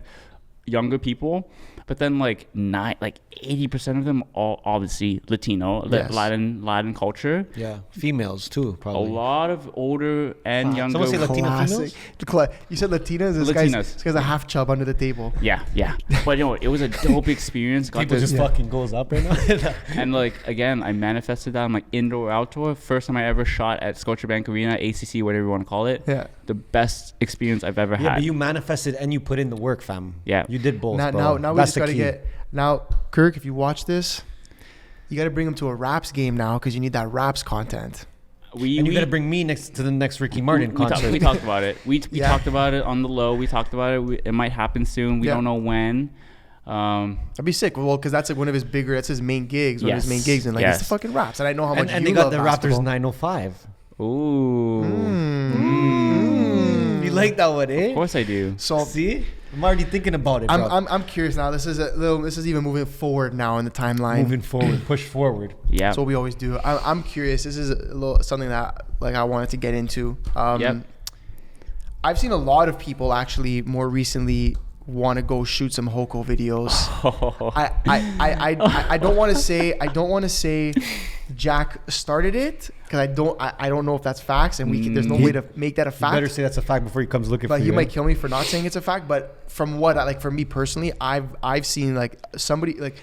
younger people. But then like 80% of them all obviously Latino, Latin culture. Yeah, females too, probably. A lot of older and younger. Someone say Latina females? You said Latinas? This guy's a half chub under the table. Yeah. But it was a dope experience. People just fucking goes up right now. And like, again, I manifested that. I'm like indoor, outdoor. First time I ever shot at Scotiabank Arena, ACC, whatever you want to call it. Yeah. The best experience I've ever had. Yeah, but you manifested and you put in the work, fam. Yeah. You did both, now bro. we just got to get... Now, Kirk, if you watch this, you got to bring him to a raps game now because you need that raps content. You got to bring me next to the next Ricky Martin concert. We talked about it. We talked about it on the low. We talked about it. It might happen soon. We don't know when. That'd be sick. Well, because that's like one of his bigger. That's his main gigs. One of his main gigs, and like it's the fucking raps. And I know how much. And you they got love the basketball. Raptors 905. Ooh. You like that one, eh? Of course I do. So see, I'm already thinking about it, bro. I'm curious now. This is even moving forward now in the timeline. Moving forward, push forward. Yeah. That's what we always do. I'm curious. This is something that like I wanted to get into. I've seen a lot of people actually more recently want to go shoot some Hoko videos. I don't want to say Jack started it because I don't know if that's facts, and there's no way to make that a fact. You better say that's a fact before he comes looking but for you. But he might kill me for not saying it's a fact. But from what for me personally, I've seen like somebody like,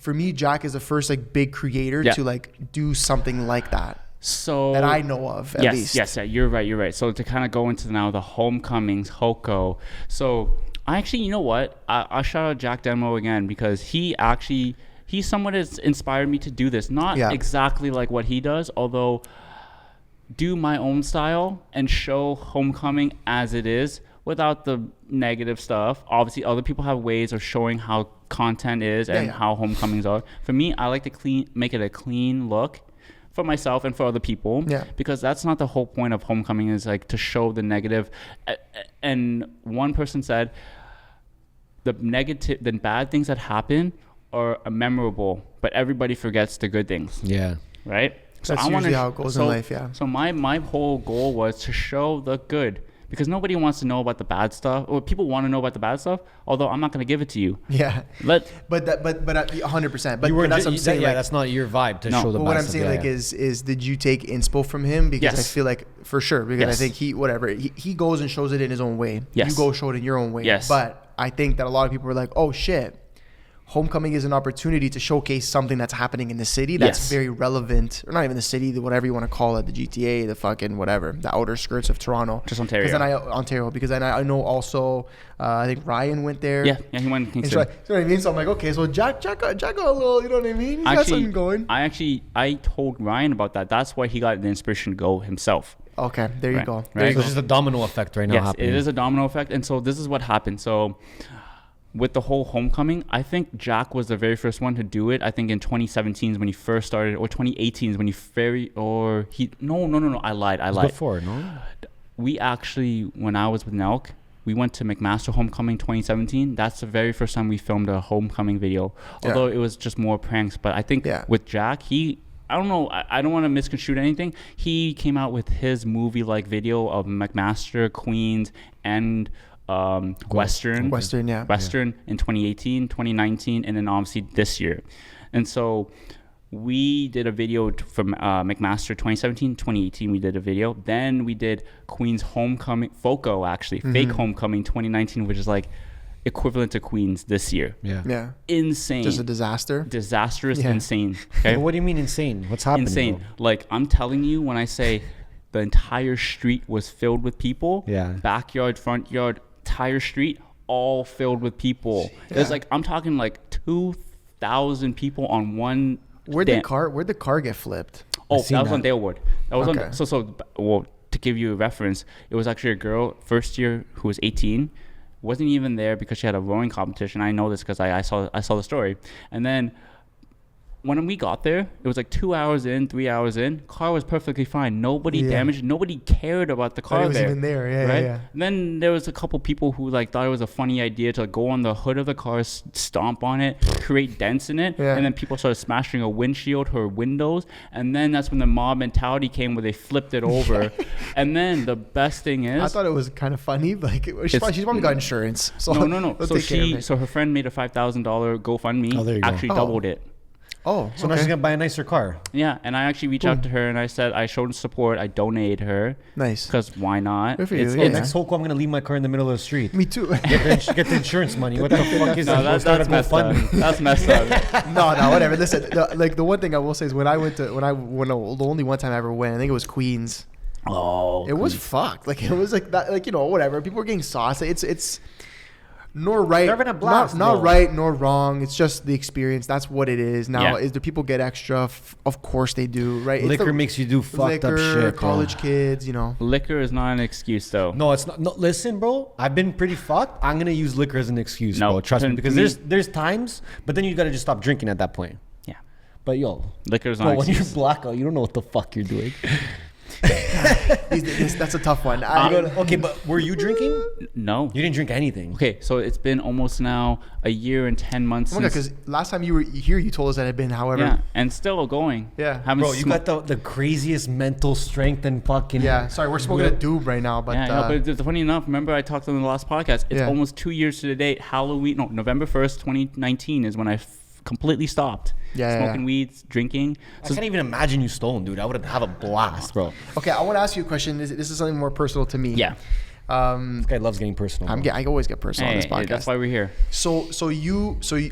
for me, Jack is the first like big creator to like do something like that. So that I know of, at least. Yes, you're right. So to kind of go into now the homecomings, Hoko. So I actually, you know what? I'll shout out Jack Demo again because he's someone that's inspired me to do this. Not exactly like what he does, although do my own style and show homecoming as it is without the negative stuff. Obviously, other people have ways of showing how content is and how homecomings are. For me, I like to make it a clean look for myself and for other people, because that's not the whole point of homecoming, is like to show the negative. And one person said the bad things that happen are memorable, but everybody forgets the good things. Yeah. Right? So that's usually how it goes in life, So my whole goal was to show the good, because nobody wants to know about the bad stuff, or people want to know about the bad stuff, although I'm not going to give it to you. Yeah. But 100%. But that's what I'm saying. That's not your vibe to show the bad stuff. What I'm saying is did you take inspo from him? Because I feel like for sure, because I think he goes and shows it in his own way. Yes. You go show it in your own way. Yes. But I think that a lot of people were like, oh shit, homecoming is an opportunity to showcase something that's happening in the city that's very relevant, or not even the city, whatever you want to call it, the GTA, the fucking whatever, the outer skirts of Toronto. Just Ontario. Because then I know also, I think Ryan went there. Yeah, he went to Kingston. So, you know what I mean? So I'm like, okay, so Jack got a little, you know what I mean? He got something going. I told Ryan about that. That's why he got the inspiration to go himself. Okay, there you go. Right? So it's just a domino effect right now happening. It is a domino effect. And so this is what happened. So with the whole homecoming, I think Jack was the very first one to do it. I think in 2017 is when he first started, or 2018 is when no, I lied. Before, no? We actually, when I was with Nelk, we went to McMaster Homecoming 2017. That's the very first time we filmed a homecoming video. Although it was just more pranks. But I think with Jack, I don't know, I don't want to misconstrue anything. He came out with his movie-like video of McMaster, Queens, and Western in 2018, 2019, and then obviously this year. And so we did a video from McMaster 2017, 2018. We did a video. Then we did Queen's Homecoming, FOCO actually, fake homecoming 2019, which is like equivalent to Queen's this year. Yeah. Insane. Just a disaster. Disastrous, insane. Okay. What do you mean insane? What's happening? Insane. Bro? Like, I'm telling you, when I say the entire street was filled with people, backyard, front yard, entire street, all filled with people. It's like, I'm talking like 2,000 people on one. Where'd the car get flipped? Oh, that was on Dalewood. That was on. To give you a reference, it was actually a girl first year who was 18, wasn't even there because she had a rowing competition. I know this because I saw the story. And then when we got there, it was like 2 hours in, 3 hours in. Car was perfectly fine. Nobody damaged. Nobody cared about the car. It was even there. Yeah, right? yeah. And then there was a couple people who like thought it was a funny idea to like, go on the hood of the car, stomp on it, create dents in it, and then people started smashing a windshield, her windows, and then that's when the mob mentality came where they flipped it over. And then the best thing is, I thought it was kind of funny. Like she's probably got insurance. So no. So her friend made a $5,000 GoFundMe. Oh, there you go. Actually doubled it. Oh, so now she's gonna buy a nicer car. Yeah, and I actually reached out to her and I said I showed support. I donated her. Nice. Because why not? Good for you. Next whole I'm gonna leave my car in the middle of the street. Me too. Get the insurance money. What the fuck is that? That's messed up. That's messed up. No, whatever. Listen, the one thing I will say is when the only one time I ever went, I think it was Queens. Oh, it was fucked. Like it was like that. Like whatever. People were getting sauced. It's nor right, not right nor wrong. It's just the experience. That's what it is. Now, is do people get extra? Of course they do. Right? Liquor makes you do fucked up shit. College kids, Liquor is not an excuse, though. No, it's not. No, listen, bro. I've been pretty fucked. I'm gonna use liquor as an excuse, bro. Trust me, because there's times, but then you gotta just stop drinking at that point. Yeah. But liquor is not an excuse. When you're blackout, you don't know what the fuck you're doing. That's a tough one. Okay, but were you drinking? No. You didn't drink anything. Okay, so it's been almost now a year and 10 months. Because last time you were here, you told us that it had been however. Yeah, and still going. Yeah. Bro, you got the craziest mental strength and fucking. Yeah, sorry, we're smoking a doob right now, but. Yeah, but it's funny enough. Remember, I talked on the last podcast. It's almost 2 years to the date. November 1st, 2019 is when I completely stopped. Smoking weed, drinking. I can't even imagine you stolen, dude. I would have a blast, bro. Okay, I want to ask you a question. This is something more personal to me. Yeah. This guy loves getting personal. I always get personal on this podcast. That's why we're here. So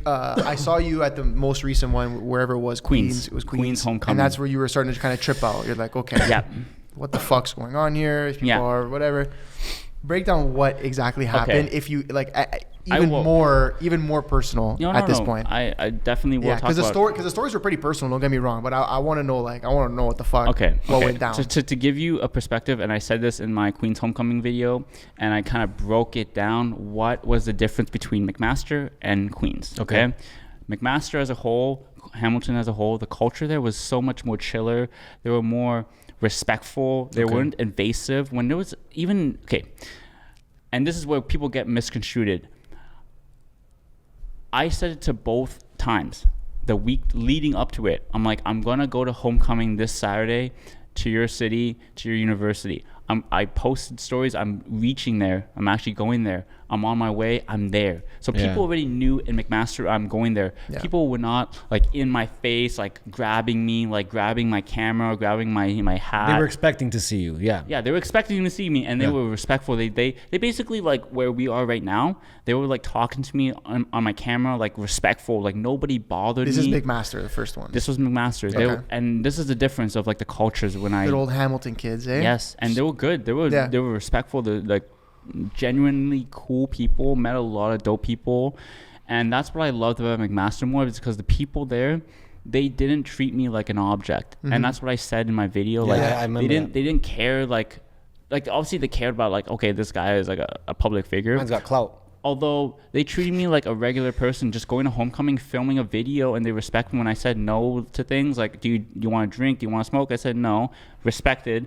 I saw you at the most recent one, wherever it was, Queens. It was Queens Homecoming, and that's where you were starting to kind of trip out. You're like, okay, what the fuck's going on here? People are whatever. Break down what exactly happened. Okay. If you like, even more personal at this point. I definitely will. Because the stories were pretty personal. Don't get me wrong, but I want to know what the fuck what went down. To give you a perspective, and I said this in my Queen's Homecoming video, and I kind of broke it down. What was the difference between McMaster and Queens? Okay, McMaster as a whole, Hamilton as a whole, the culture there was so much more chiller. They were more respectful. They weren't invasive. When there was even and this is where people get misconstrued. I said it to both times. The week leading up to it, I'm like, I'm gonna go to homecoming this Saturday to your city, to your university. I posted stories. I'm reaching there. I'm actually going there. I'm on my way. I'm there. So people already knew in McMaster I'm going there. Yeah. People were not like in my face, like grabbing me, like grabbing my camera, grabbing my hat. They were expecting to see you. Yeah. Yeah, they were expecting to see me, and they were respectful. They basically, like where we are right now, they were like talking to me on my camera, like respectful. Like nobody bothered me. This is McMaster, the first one. This was McMaster. Okay. And this is the difference of like the cultures when Good old Hamilton kids, eh? Yes, and they were good. They were respectful. They're like genuinely cool people. Met a lot of dope people, and that's what I loved about McMaster more, is because the people there, they didn't treat me like an object. And that's what I said in my video. I remember they didn't care like obviously they cared about like, okay, this guy is like a public figure. Man's got clout. Although they treated me like a regular person, just going to homecoming, filming a video, and they respected me when I said no to things. Like, do you want to drink? Do you want to smoke? I said no. Respected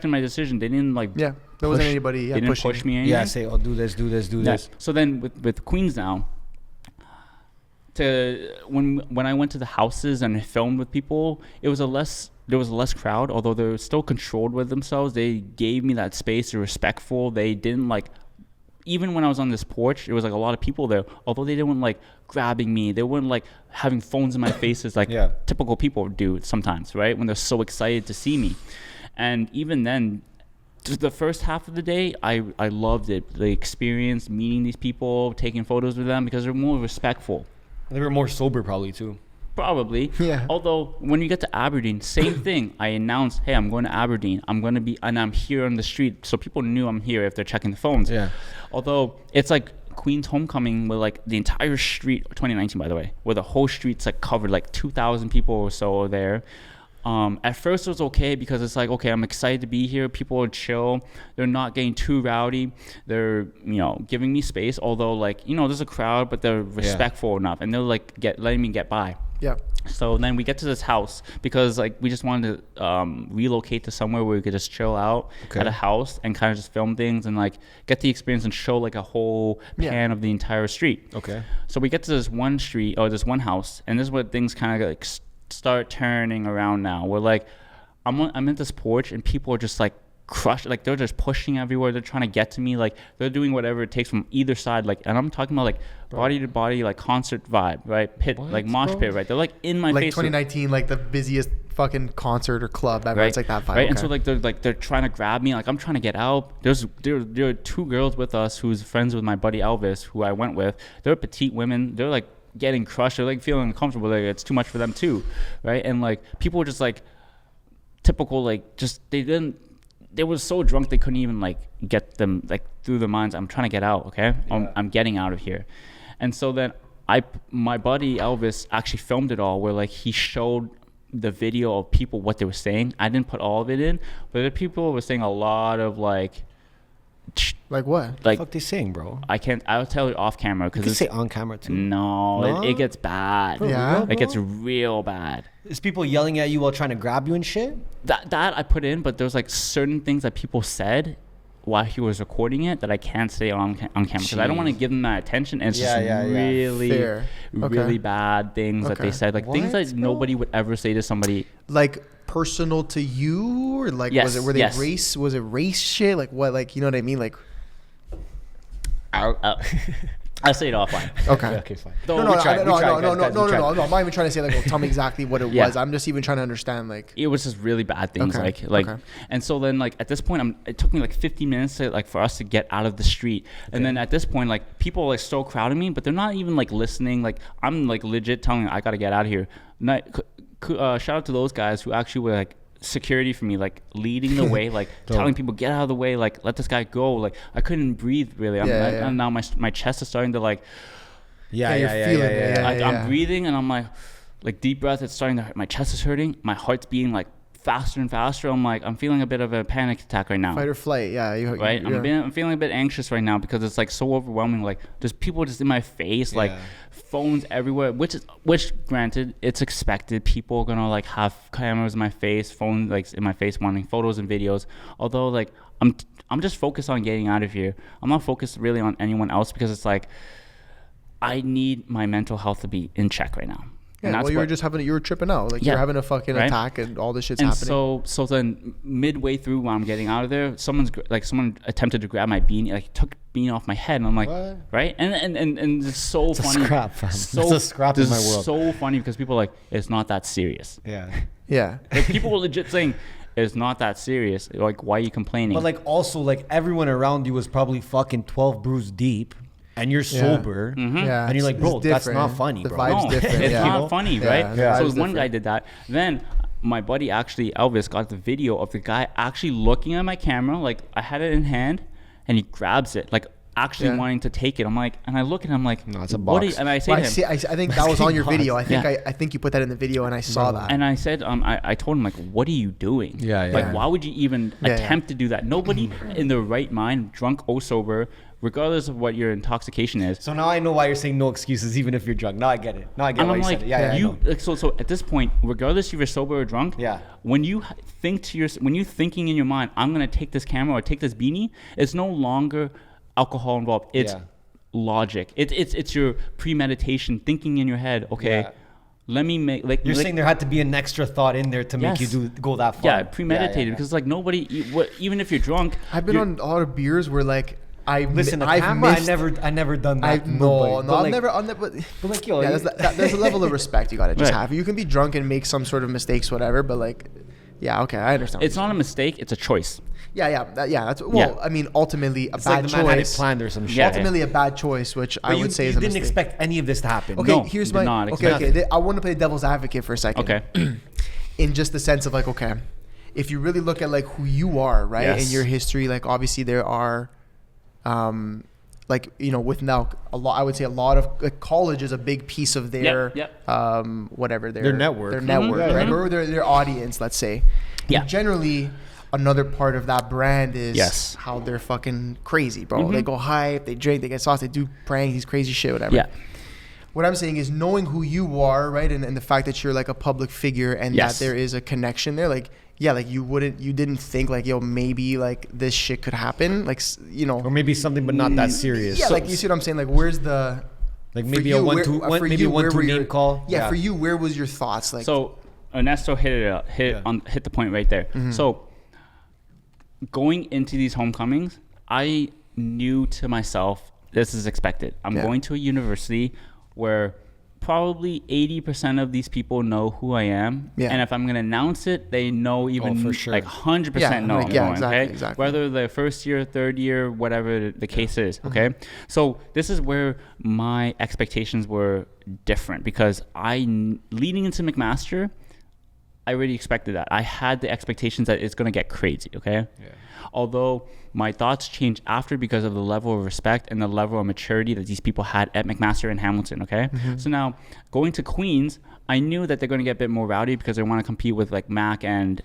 my decision. They didn't like. Yeah, there wasn't anybody. They didn't push me. Anything. Yeah, say, oh, do this. So then with Queens now, when I went to the houses and filmed with people, there was a less crowd. Although they were still controlled with themselves, they gave me that space. They're respectful. They didn't like. Even when I was on this porch, there was like a lot of people there. Although they didn't like grabbing me, they weren't like having phones in my faces like typical people do sometimes, right? When they're so excited to see me. And even then, the first half of the day, I loved it. The experience, meeting these people, taking photos with them, because they're more respectful. They were more sober probably too. Probably. Yeah. Although when you get to Aberdeen, same thing. I announced, hey, I'm going to Aberdeen. And I'm here on the street. So people knew I'm here if they're checking the phones. Yeah. Although it's like Queen's Homecoming with like the entire street, 2019 by the way, where the whole street's like covered, like 2,000 people or so are there. At first it was okay because it's like, okay, I'm excited to be here. People are chill. They're not getting too rowdy. They're, giving me space. Although like, there's a crowd, but they're respectful enough, and they're like letting me get by. Yeah. So then we get to this house because like we just wanted to relocate to somewhere where we could just chill out at a house and kind of just film things and like get the experience and show like a whole pan of the entire street. Okay. So we get to this one street or this one house, and this is where things kind of like start turning around now. We're like, I'm at this porch and people are just like crushed, like they're just pushing everywhere. They're trying to get to me, like they're doing whatever it takes from either side, like, and I'm talking about like body to body, like concert vibe, right? Pit, like mosh pit, right? They're like in my like face. 2019, like the busiest fucking concert or club ever. Right? It's like that vibe. Right. And so like they're trying to grab me, like I'm trying to get out. There are two girls with us who's friends with my buddy Elvis, who I went with. They're petite women. They're like getting crushed. They're like feeling uncomfortable. Like it's too much for them too, right? And like people were just like typical, like just they were so drunk they couldn't even like get them like through their minds. I'm trying to get out, okay? I'm getting out of here. And so then my buddy Elvis actually filmed it all, where like he showed the video of people what they were saying. I didn't put all of it in, but the people were saying a lot of like what? Like, fuck they saying, bro? I'll tell you off camera because you can say on camera too. No? It gets bad. Yeah, it gets real bad. Is people yelling at you while trying to grab you and shit? That I put in, but there's like certain things that people said while he was recording it that I can't say on camera because I don't want to give them that attention. And it's really bad things that they said, like things that nobody would ever say to somebody. Like personal to you, or like was it race shit? Like what? Like you know what I mean? Like I'll say it offline. Okay, fine. No. I'm not even trying to say like, well, tell me exactly what it was. I'm just even trying to understand like. It was just really bad things, and so then like at this point, it took me like 15 minutes to like for us to get out of the street, and then at this point like people are like still crowding me, but they're not even like listening. Like I'm like legit telling them I gotta get out of here. Shout out to those guys who actually were like security for me, like leading the way, like telling people get out of the way, like let this guy go. Like I couldn't breathe really. And now my chest is starting to like I'm breathing and I'm like deep breath, it's starting to hurt. My chest is hurting, my heart's beating like faster and faster. I'm feeling a bit of a panic attack right now. Fight or flight, right. I'm feeling a bit anxious right now because it's like so overwhelming. Like there's people just in my face, like phones everywhere, which granted it's expected. People are gonna like have cameras in my face, phones like in my face, wanting photos and videos. Although like I'm just focused on getting out of here. I'm not focused really on anyone else because it's like I need my mental health to be in check right now. Yeah, well, you were tripping out. Like, you're having a fucking attack and all this shit's happening. So then midway through when I'm getting out of there, someone attempted to grab my beanie, like took beanie off my head. And I'm like, what? Right? And it's so funny. It's a scrap in my world. So funny because people are like, it's not that serious. Yeah. Like people were legit saying, it's not that serious. Like, why are you complaining? But like also like everyone around you was probably fucking 12 brews deep. And you're sober, and you're like, bro, that's not funny, bro. The vibe's different. It's not funny, right? Yeah, so one guy did that. Then my buddy, actually, Elvis, got the video of the guy actually looking at my camera. Like, I had it in hand, and he grabs it, like, actually wanting to take it. I'm like, and I look at him like, no, it's a box. And I say to him, I think that was on your video. I think you put that in the video, and I saw that. And I said, I told him, like, what are you doing? Like, why would you even attempt to do that? Nobody in their right mind, drunk or sober, regardless of what your intoxication is. So now I know why you're saying no excuses, even if you're drunk. Now I get it. Now I get why you said it. So at this point, regardless if you're sober or drunk, when you when you're thinking in your mind, I'm gonna take this camera or take this beanie, it's no longer alcohol involved. It's logic. It's your premeditation, thinking in your head. Okay. Let me make you're saying there had to be an extra thought in there to make you go that far. Yeah, premeditated because like nobody, even if you're drunk. I've been on a lot of beers where like. I never done that. I've never. But like, yo, there's a level of respect you gotta just have. You can be drunk and make some sort of mistakes, whatever. But like, okay, I understand. It's not a mistake; it's a choice. That's I mean, ultimately a bad like the choice. Man had it planned or some shit. Ultimately, a bad choice, which I would say is a mistake. You didn't expect any of this to happen. Okay, no, here's my. Okay. I want to play devil's advocate for a second. Okay. In just the sense of like, okay, if you really look at like who you are, right, in your history, like obviously there are. Like, you know, with Nelk, I would say a lot of like, college is a big piece of their whatever their network, right, or their audience, let's say. And generally, another part of that brand is how they're fucking crazy, bro. They go hype, they drink, they get sauce, they do pranks, these crazy shit, whatever. what I'm saying is knowing who you are, right, and the fact that you're like a public figure and Yes. that there is a connection there, like, yeah, like you didn't think like, yo, maybe like this shit could happen, like, you know, Or maybe something, but not that serious. yeah, So- like you see what I'm saying, like where's the like for maybe you, a where- one-two for you, where were your- name call. Yeah, for you, where was your thoughts, like? So Ernesto hit the point right there. Mm-hmm. So going into these homecomings, I knew to myself, this is expected. I'm Yeah. going to a university where probably 80% of these people know who I am. Yeah. And if I'm going to announce it, they know even for sure. like 100% Yeah, know like, I'm yeah, going, exactly, okay? exactly. Whether the first year, third year, whatever the case is, okay? So this is where my expectations were different because leading into McMaster, I already expected that. I had the expectations that it's going to get crazy, okay? Yeah. Although my thoughts changed after because of the level of respect and the level of maturity that these people had at McMaster and Hamilton, okay? So now going to Queens, I knew that they're going to get a bit more rowdy because they want to compete with like Mac and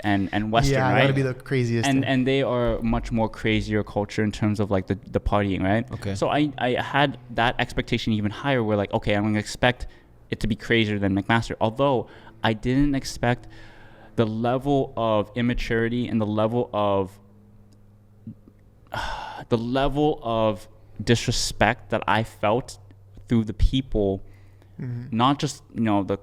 Western, yeah, right? gotta be the craziest. And they are much more crazier culture in terms of like the partying, right? Okay. So I had that expectation even higher where like, okay, I'm going to expect it to be crazier than McMaster. Although I didn't expect the level of immaturity and the level of disrespect that I felt through the people, not just, you know, the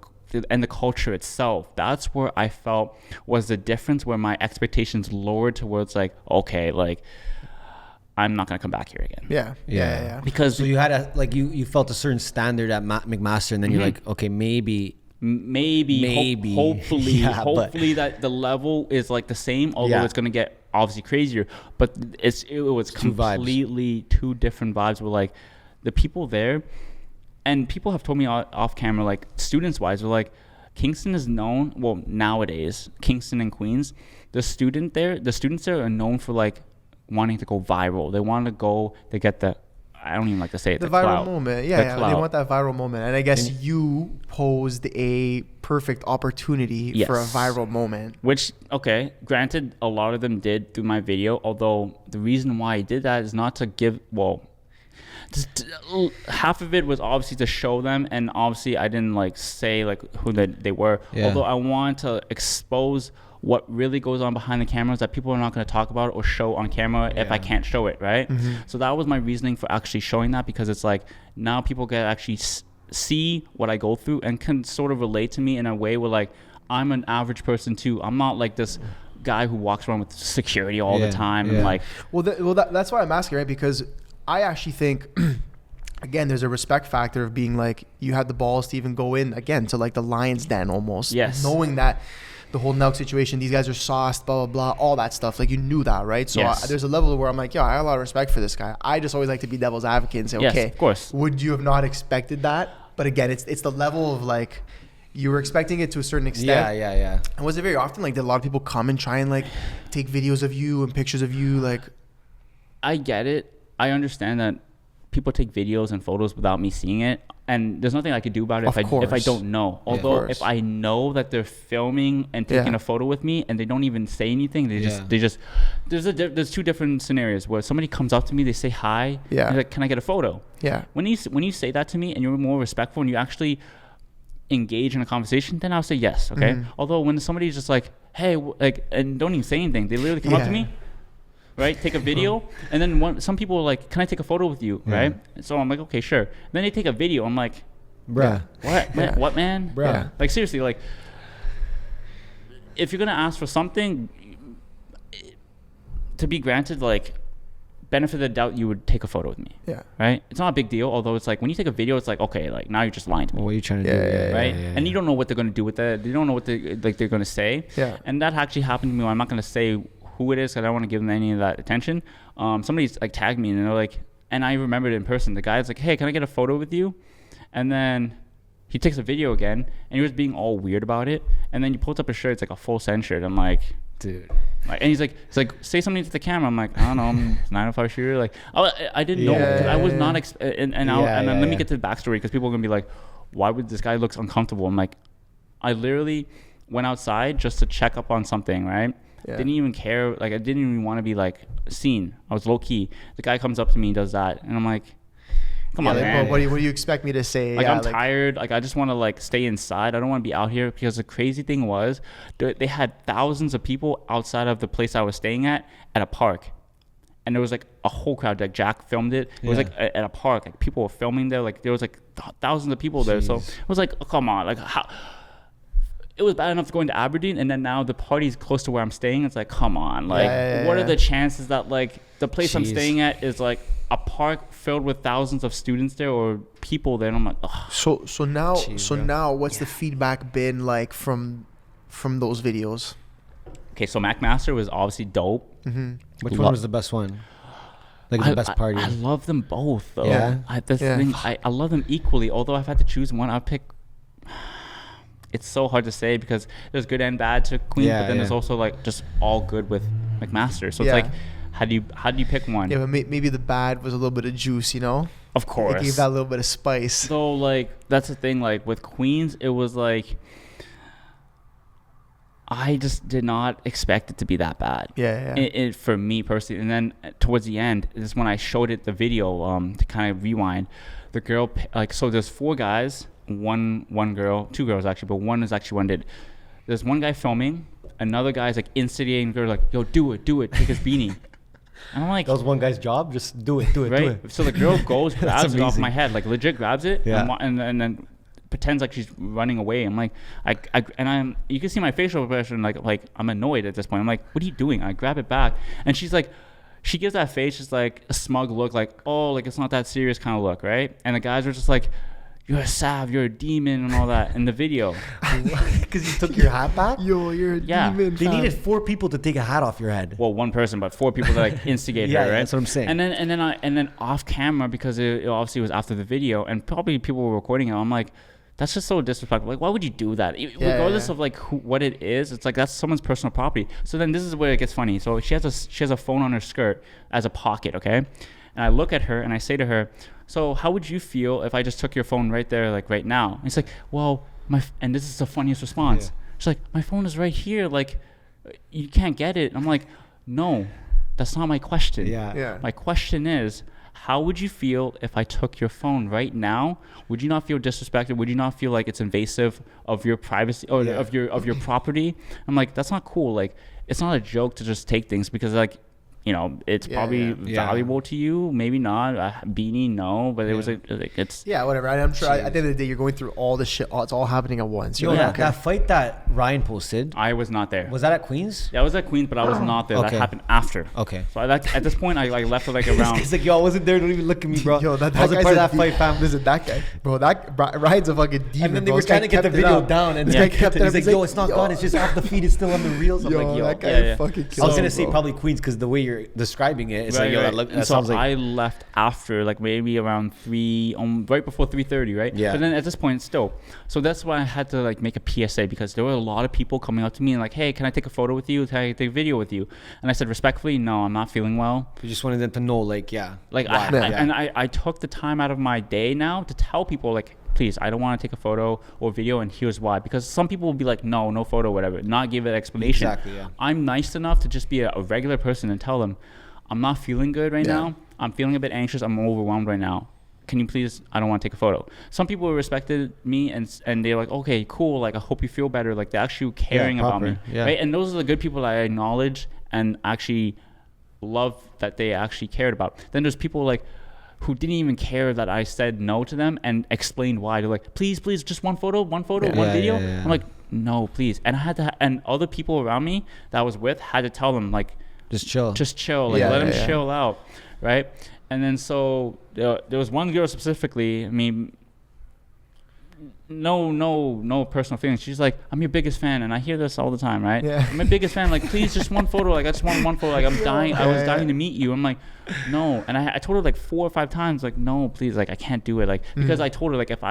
culture itself. That's where I felt was the difference, where my expectations lowered towards like, okay, like I'm not going to come back here again. Yeah. Because So you had you felt a certain standard at McMaster, and then you're like, okay, maybe. hopefully Yeah, but- that the level is like the same, although Yeah. it's going to get obviously crazier, but it was Two vibes. completely two different vibes. Were like the people there, and people have told me off camera, like students wise, were like Kingston is known, well, nowadays Kingston and Queens, the students there are known for like wanting to go viral. They want to go, they get the, I don't even like to say it, The the viral clout. moment. The Yeah, they clout. want that viral moment. And I guess you posed a perfect opportunity for a Yes. viral moment. Which, okay, granted, a lot of them did through my video, although the reason why I did that is not to give, half of it was obviously to show them, and obviously I didn't like say like who they were, Yeah. although I want to expose what really goes on behind the cameras that people are not going to talk about or show on camera if I can't show it, right? So that was my reasoning for actually showing that, because it's like now people can actually see what I go through and can sort of relate to me in a way where like I'm an average person too. I'm not like this guy who walks around with security all the time and like. That's why I'm asking, right? Because I actually think, again, there's a respect factor of being like, you had the balls to even go in again to like the lion's den almost. Yes. Knowing that the whole Nelk situation, these guys are sauced, blah, blah, blah, all that stuff. Like you knew that, right? So Yes. there's a level where I'm like, I have a lot of respect for this guy. I just always like to be devil's advocate and say, Yes, okay, of course. would you have not expected that? But again, it's the level of like, you were expecting it to a certain extent. Yeah. And was it very often like, did a lot of people come and try and like take videos of you and pictures of you? Like, I get it. I understand that people take videos and photos without me seeing it, and there's nothing I could do about it Of if I course. don't know. Yeah. Of Although course. if I know that they're filming and taking Yeah. a photo with me and they don't even say anything, there's two different scenarios where somebody comes up to me, they say hi, Yeah. and like, can I get a photo? yeah. When you say that to me and you're more respectful and you actually engage in a conversation, then I'll say yes, okay? Mm-hmm. Although when somebody's just like, hey, like, and don't even say anything, they literally come up to Yeah. me, right? Take a video, and then some people are like, can I take a photo with you, right? So I'm like, okay, sure. And then they take a video. I'm like, Bruh. what? Yeah. What, man? Bruh. Yeah. Like, seriously, like, if you're going to ask for something to be granted, like, benefit of the doubt, you would take a photo with me, Yeah. right? It's not a big deal, although it's like, when you take a video, it's like, okay, like, now you're just lying to me. What are you trying to Yeah, do? yeah, Right, and you don't know what they're gonna do with that. They don't know what they're gonna say. Yeah. And that actually happened to me. I'm not gonna say who it is because I don't want to give them any of that attention. Somebody's like tagged me and they're like, and I remembered it in person. The guy's like, hey, can I get a photo with you? And then he takes a video again, and he was being all weird about it. And then he pulls up his shirt. It's like a full send shirt. I'm like, Dude. like, and he's like, say something to the camera. I'm like, I don't know, I'm 905 shooter. Like, I didn't know. 'Cause I was not. Let me get to the backstory, because people are gonna be like, why would this guy looks uncomfortable? I'm like, I literally went outside just to check up on something, right? Yeah. Didn't even care. Like, I didn't even want to be like seen. I was low key. The guy comes up to me and does that, and I'm like, Come on, man. What do you expect me to say? Like, I'm tired. Like, I just want to like stay inside. I don't want to be out here, because the crazy thing was they had thousands of people outside of the place I was staying at a park. And there was like a whole crowd. Like, Jack filmed it. It was like at a park. Like, people were filming there. Like, there was like thousands of people there. So it was like, oh, come on. Like, how? It was bad enough going to Aberdeen, and then now the party's close to where I'm staying. It's like, come on. Like, what are the chances that like the place I'm staying at is like a park filled with thousands of students there or people there? And I'm like, ugh. So now what's the feedback been like from those videos? Okay, so McMaster was obviously dope. Mm-hmm. Which one was the best one? Like the best party? I love them both, though. Yeah. I love them equally. Although if I had to choose one, I'd pick. It's so hard to say because there's good and bad to Queen, but then there's also like just all good with McMaster. So it's like, how do you pick one? Yeah, but maybe the bad was a little bit of juice, you know? Of course. It gave that little bit of spice. So like that's the thing. Like with Queens, it was like. I just did not expect it to be that bad. It for me personally. And then towards the end is when I showed it the video to kind of rewind. The girl, like, so there's 4 guys, one girl, 2 girls actually, but one is actually one did. There's one guy filming, another guy's like instigating the girl, like, yo, do it, take his beanie. And I'm like, that was one guy's job. Just do it, right? do it. So the girl goes, grabs it off my head, like legit grabs it, and then pretends like she's running away. I'm like, you can see my facial expression, like I'm annoyed at this point. I'm like, what are you doing? I grab it back, and she's like, she gives that face, just like a smug look, like, oh, like it's not that serious kind of look, right? And the guys are just like, you're a sav, you're a demon, and all that in the video. Because you took your hat back? Yo, you're a demon. They needed 4 people to take a hat off your head. Well, one person, but 4 people to like instigate her, right? That's what I'm saying. And then off camera, because it obviously was after the video, and probably people were recording it. I'm like, that's just so disrespectful. Like, why would you do that? Regardless of like what it is, it's like that's someone's personal property. So then this is where it gets funny. So she has a phone on her skirt as a pocket, okay? And I look at her and I say to her, so how would you feel if I just took your phone right there, like right now? And it's like, well, and this is the funniest response. She's like, my phone is right here. Like, you can't get it. I'm like, no, that's not my question. My question is, how would you feel if I took your phone right now? Would you not feel disrespected? Would you not feel like it's invasive of your privacy or of your property? I'm like, that's not cool. Like, it's not a joke to just take things because like, you know, it's probably valuable to you. Maybe not. A beanie, no. But it was like it's whatever. I'm sure at the end of the day, you're going through all this shit. It's all happening at once. That fight that Ryan posted. I was not there. Was that at Queens? Yeah, I was at Queens, but I was not there. That happened after. Okay. So at this point, I like left it like around. It's like, yo, I wasn't there. Don't even look at me, bro. Yo, that I wasn't part of that fight, fam. Listen, that guy, bro. That Ryan's a fucking demon. And then they were trying to get the video down, and he's like, yo, it's not gone. It's just off the feed. It's still on the reels. I'm like, yo, that guy fucking killed. I was gonna say probably Queens because the way you're describing it. It's right, like, yo, that sounds like. I left after, like maybe around 3, right before 3:30, right? Yeah. But then at this point, still. So that's why I had to like make a PSA because there were a lot of people coming up to me and like, hey, can I take a photo with you? Can I take a video with you? And I said respectfully, no, I'm not feeling well. You just wanted them to know, like, I took the time out of my day now to tell people like, please, I don't want to take a photo or video, and here's why. Because some people will be like, no photo, whatever, not give an explanation. Exactly, yeah. I'm nice enough to just be a regular person and tell them, I'm not feeling good right now. I'm feeling a bit anxious. I'm overwhelmed right now. Can you please, I don't want to take a photo. Some people respected me and they're like, okay, cool. Like, I hope you feel better. Like, they're actually caring about me. Yeah. Right? And those are the good people that I acknowledge and actually love that they actually cared about. Then there's people like, who didn't even care that I said no to them and explained why. They're like, please, just one photo, one video. I'm like, no, please. And I had to, and other people around me that I was with had to tell them like, just chill, like let them chill out, right? And then so there was one girl specifically. I mean, no personal feelings. She's like, I'm your biggest fan, and I hear this all the time, right? Yeah. I'm your biggest fan. Like, please, just one photo. Like, I just want one photo. Like, I'm dying. I was dying to meet you. I'm like, no. And I told her like 4 or 5 times, like, no, please, like, I can't do it. Like, because I told her like if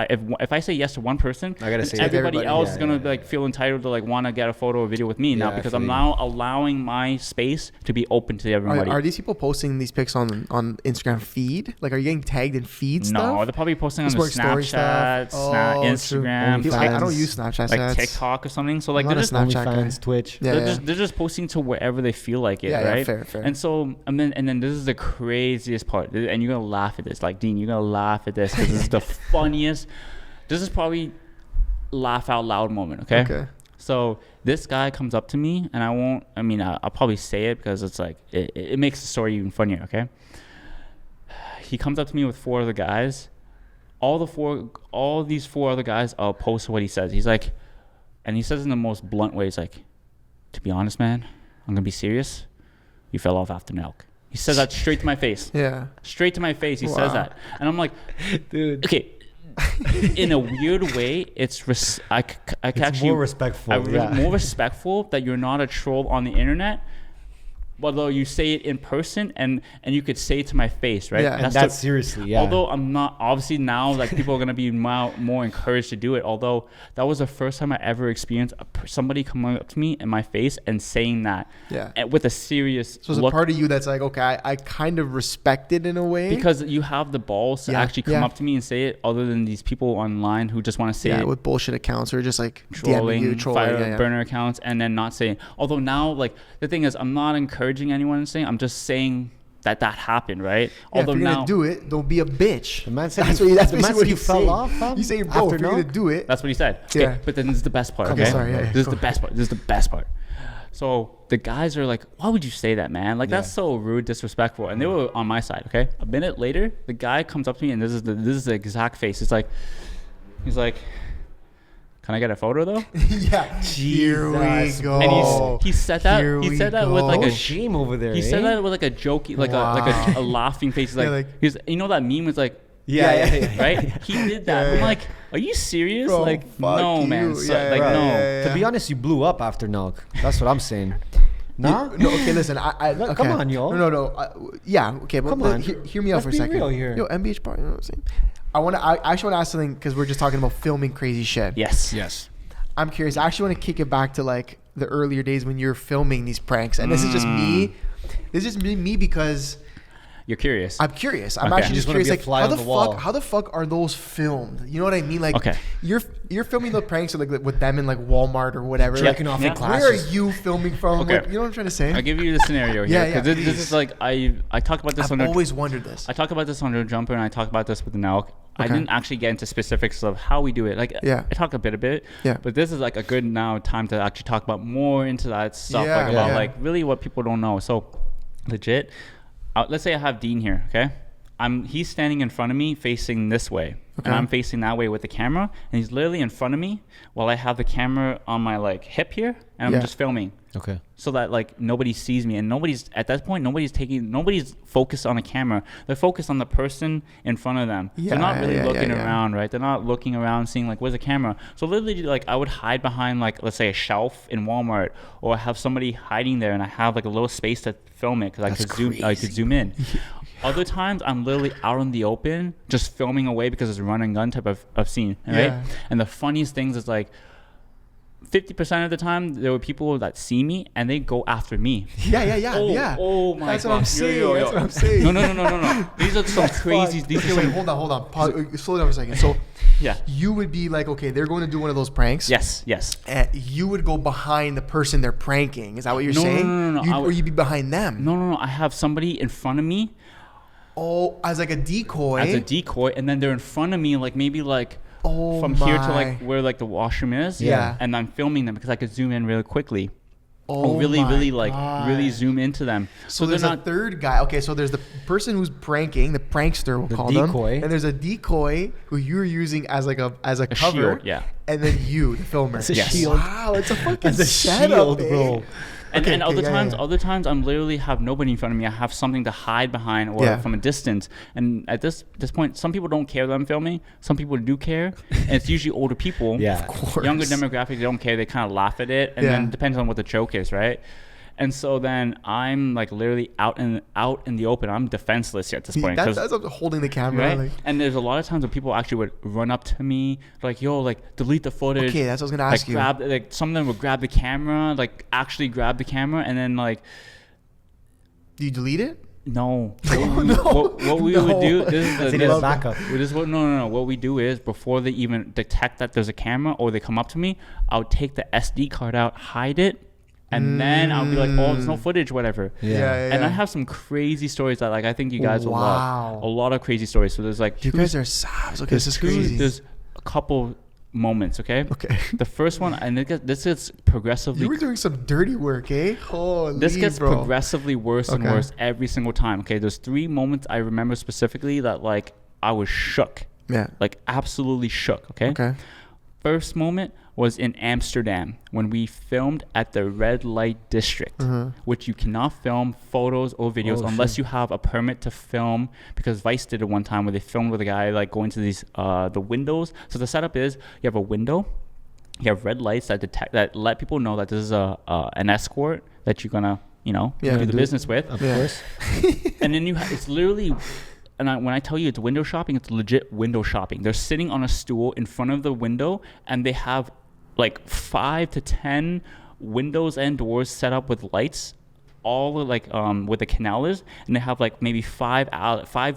I say yes to one person, I gotta say everybody else is gonna like feel entitled to like want to get a photo or video with me now because I'm now allowing my space to be open to everybody. Are these people posting these pics on Instagram feed? Like, are you getting tagged in feed stuff? No, they're probably posting on the Snapchat, Instagram. Instagram, I don't use Snapchat. like TikTok or something. So like I'm they're not just a Snapchat OnlyFans, Twitch. they're just posting to wherever they feel like it, right? Fair. And so and then this is the craziest part, and you're gonna laugh at this. Like Dean, you're gonna laugh at this because this is the funniest. This is probably laugh out loud moment. Okay. So this guy comes up to me, and I'll probably say it because it's like it makes the story even funnier. Okay. He comes up to me with 4 other guys. All these 4 other guys, I'll post what he says. He's like, and he says in the most blunt way, he's like, to be honest, man, I'm gonna be serious. You fell off after Nelk. He says that straight to my face. Yeah. Straight to my face. He says that, and I'm like, dude. Okay. In a weird way, it's actually more respectful. More respectful that you're not a troll on the internet. Although you say it in person and you could say it to my face, right? Yeah, that's seriously, yeah. Although I'm not, obviously now like people are gonna be more encouraged to do it. Although that was the first time I ever experienced somebody coming up to me in my face and saying that, and with a serious. So there's a part of you that's like, okay, I kind of respect it in a way because you have the balls to actually come up to me and say it, other than these people online who just want to say it with bullshit accounts or just like trolling burner accounts and then not saying. Although now, like the thing is, I'm not encouraging anyone to say. I'm just saying that happened, right? Although if you're now gonna do it, don't be a bitch. The man said that's what you fell off. He's saying, bro, if you're gonna do it, that's what he said. Okay, yeah. But then this is the best part. Okay, this is the best part. This is the best part. So the guys are like, "Why would you say that, man? Like that's so rude, disrespectful." And they were on my side. Okay, a minute later, the guy comes up to me, and this is the exact face. It's like, he's like, "Can I get a photo though?" Yeah. Here we go. And he said that. He said that with like a shame over there. He said that with like a jokey, like a laughing face. Like, he's, you know that meme was like, right? He did that. I'm like, are you serious? Bro, like, no, man. So, no. To be honest, you blew up after Nelk. That's what I'm saying. No, okay, listen. Okay. Come on, y'all. No. Okay, but come on. Hear me out for a second. Real here. Yo, MBH Podcast. You know what I'm saying? I actually want to ask something because we're just talking about filming crazy shit. Yes. I'm curious. I actually want to kick it back to like the earlier days when you're filming these pranks, and this is just me. This is just me because you're curious. I'm curious. I'm actually just curious. Like, how the fuck are those filmed? You know what I mean? Like, you're filming the pranks like with them in like Walmart or whatever. Checking like, off your classes. Where are you filming from? Okay. Like, you know what I'm trying to say? I'll give you the scenario here. Yeah. This is like I talk about this. I've always wondered this. I talk about this on the Jumper, and I talk about this with the Nelk. I didn't actually get into specifics of how we do it. Like, I talk a bit. Yeah. But this is like a good time to actually talk about more into that stuff, like really what people don't know. So, legit. Let's say I have Dean here, okay? He's standing in front of me facing this way, and I'm facing that way with the camera, and he's literally in front of me while I have the camera on my like hip here, and I'm just filming. Okay. So that like nobody sees me, and nobody's focused on a camera. They're focused on the person in front of them. They're not really looking around, right? They're not looking around seeing like where's the camera. So literally like I would hide behind like, let's say a shelf in Walmart, or have somebody hiding there, and I have like a little space to film it because I could zoom in. Other times I'm literally out in the open just filming away because it's a run and gun type of scene, right? And the funniest things is like 50% of the time there were people that see me and they go after me. Oh my God. That's what I'm saying. That's what I'm saying. No. These are some crazy. Wait, hold on. Pause. Slow down for a second. So you would be like, okay, they're going to do one of those pranks. Yes. And you would go behind the person they're pranking. Is that what you're saying? No. Or you'd be behind them. No. I have somebody in front of me. Oh, as like a decoy. And then they're in front of me, like maybe like from here to like where like the washroom is. Yeah. And I'm filming them because I could zoom in really quickly. Really zoom into them. So there's a third guy. Okay, so there's the person who's pranking, the prankster, we'll call them. And there's a decoy who you're using as like a cover. Shield, yeah. And then you, the filmer. It's a shield. Wow, it's a fucking setup, bro. And other times I'm literally have nobody in front of me. I have something to hide behind or from a distance. And at this point, some people don't care that I'm filming. Some people do care, and it's usually older people. Of course. Younger demographic, they don't care. They kind of laugh at it, and then it depends on what the joke is, right? And so then I'm like literally out in the open. I'm defenseless here at this point. That's holding the camera. Right? Like. And there's a lot of times when people actually would run up to me like, yo, like delete the footage. Okay, that's what I was going to ask you. Some of them would grab the camera, like actually grab the camera, and then like. Do you delete it? No. What we would do, this is backup. What we do is before they even detect that there's a camera or they come up to me, I'll take the SD card out, hide it, and then I'll be like, oh, there's no footage, whatever. And I have some crazy stories that like I think you guys will love. A lot of crazy stories. So there's like you guys are savs. Okay, this is crazy. There's a couple moments, okay? The first one, and this is progressively. You were doing some dirty work, eh? Holy, this gets bro. progressively worse and worse every single time. Okay, there's 3 moments I remember specifically that like I was shook. Yeah. Like absolutely shook. Okay. First moment was in Amsterdam when we filmed at the red light district, which you cannot film photos or videos unless you have a permit to film, because Vice did it one time where they filmed with a guy like going to these the windows. So the setup is you have a window, you have red lights that let people know that this is an escort that you're gonna do the business with. Of course. And then it's literally. And when I tell you it's window shopping, it's legit window shopping. They're sitting on a stool in front of the window, and they have like 5 to 10 windows and doors set up with lights, all like where the canal is, and they have like maybe 5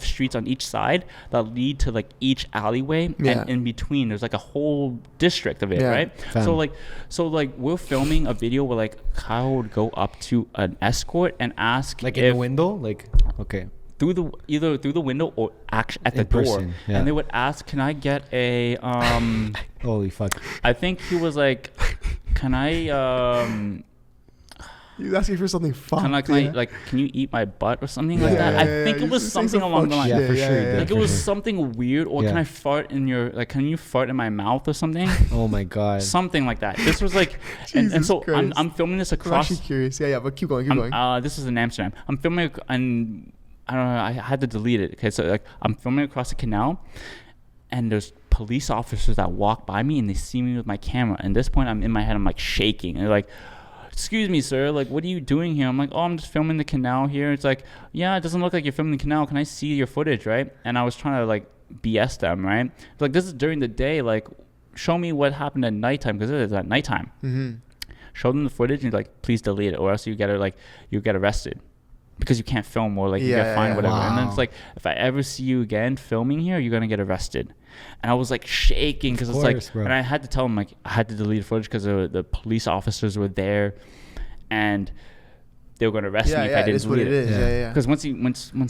streets on each side that lead to like each alleyway, and in between there's like a whole district of it, right? So like we're filming a video where like Kyle would go up to an escort and ask like in the window, like either through the window or at the door, and they would ask, "Can I get a holy fuck!" I think he was like, "Can I He was asking for something fun. Can you eat my butt or something like that? I think it was something along the line. Yeah, for sure. Like it was something weird, or can I fart in your can you fart in my mouth or something? Oh my god. Something like that. This was like, and so I'm filming this across. I'm actually curious. But keep going. This is in Amsterdam. I'm filming and I don't know. I had to delete it. Okay, so like I'm filming across the canal, and there's police officers that walk by me and they see me with my camera. And at this point, I'm in my head. I'm like shaking. And they're like, "Excuse me, sir. Like, what are you doing here?" I'm like, "Oh, I'm just filming the canal here." It's like, "Yeah, it doesn't look like you're filming the canal. Can I see your footage, right?" And I was trying to like BS them, right? Like, this is during the day. Like, show me what happened at nighttime, because it is at nighttime. Show them the footage and like, please delete it, or else you get arrested. Because you can't film, or like you get fined or whatever. Wow. And then it's like, if I ever see you again filming here, you're gonna get arrested. And I was like shaking because it's like, bro. And I had to tell them like I had to delete the footage because the police officers were there, and they were gonna arrest me if I didn't delete it. Because once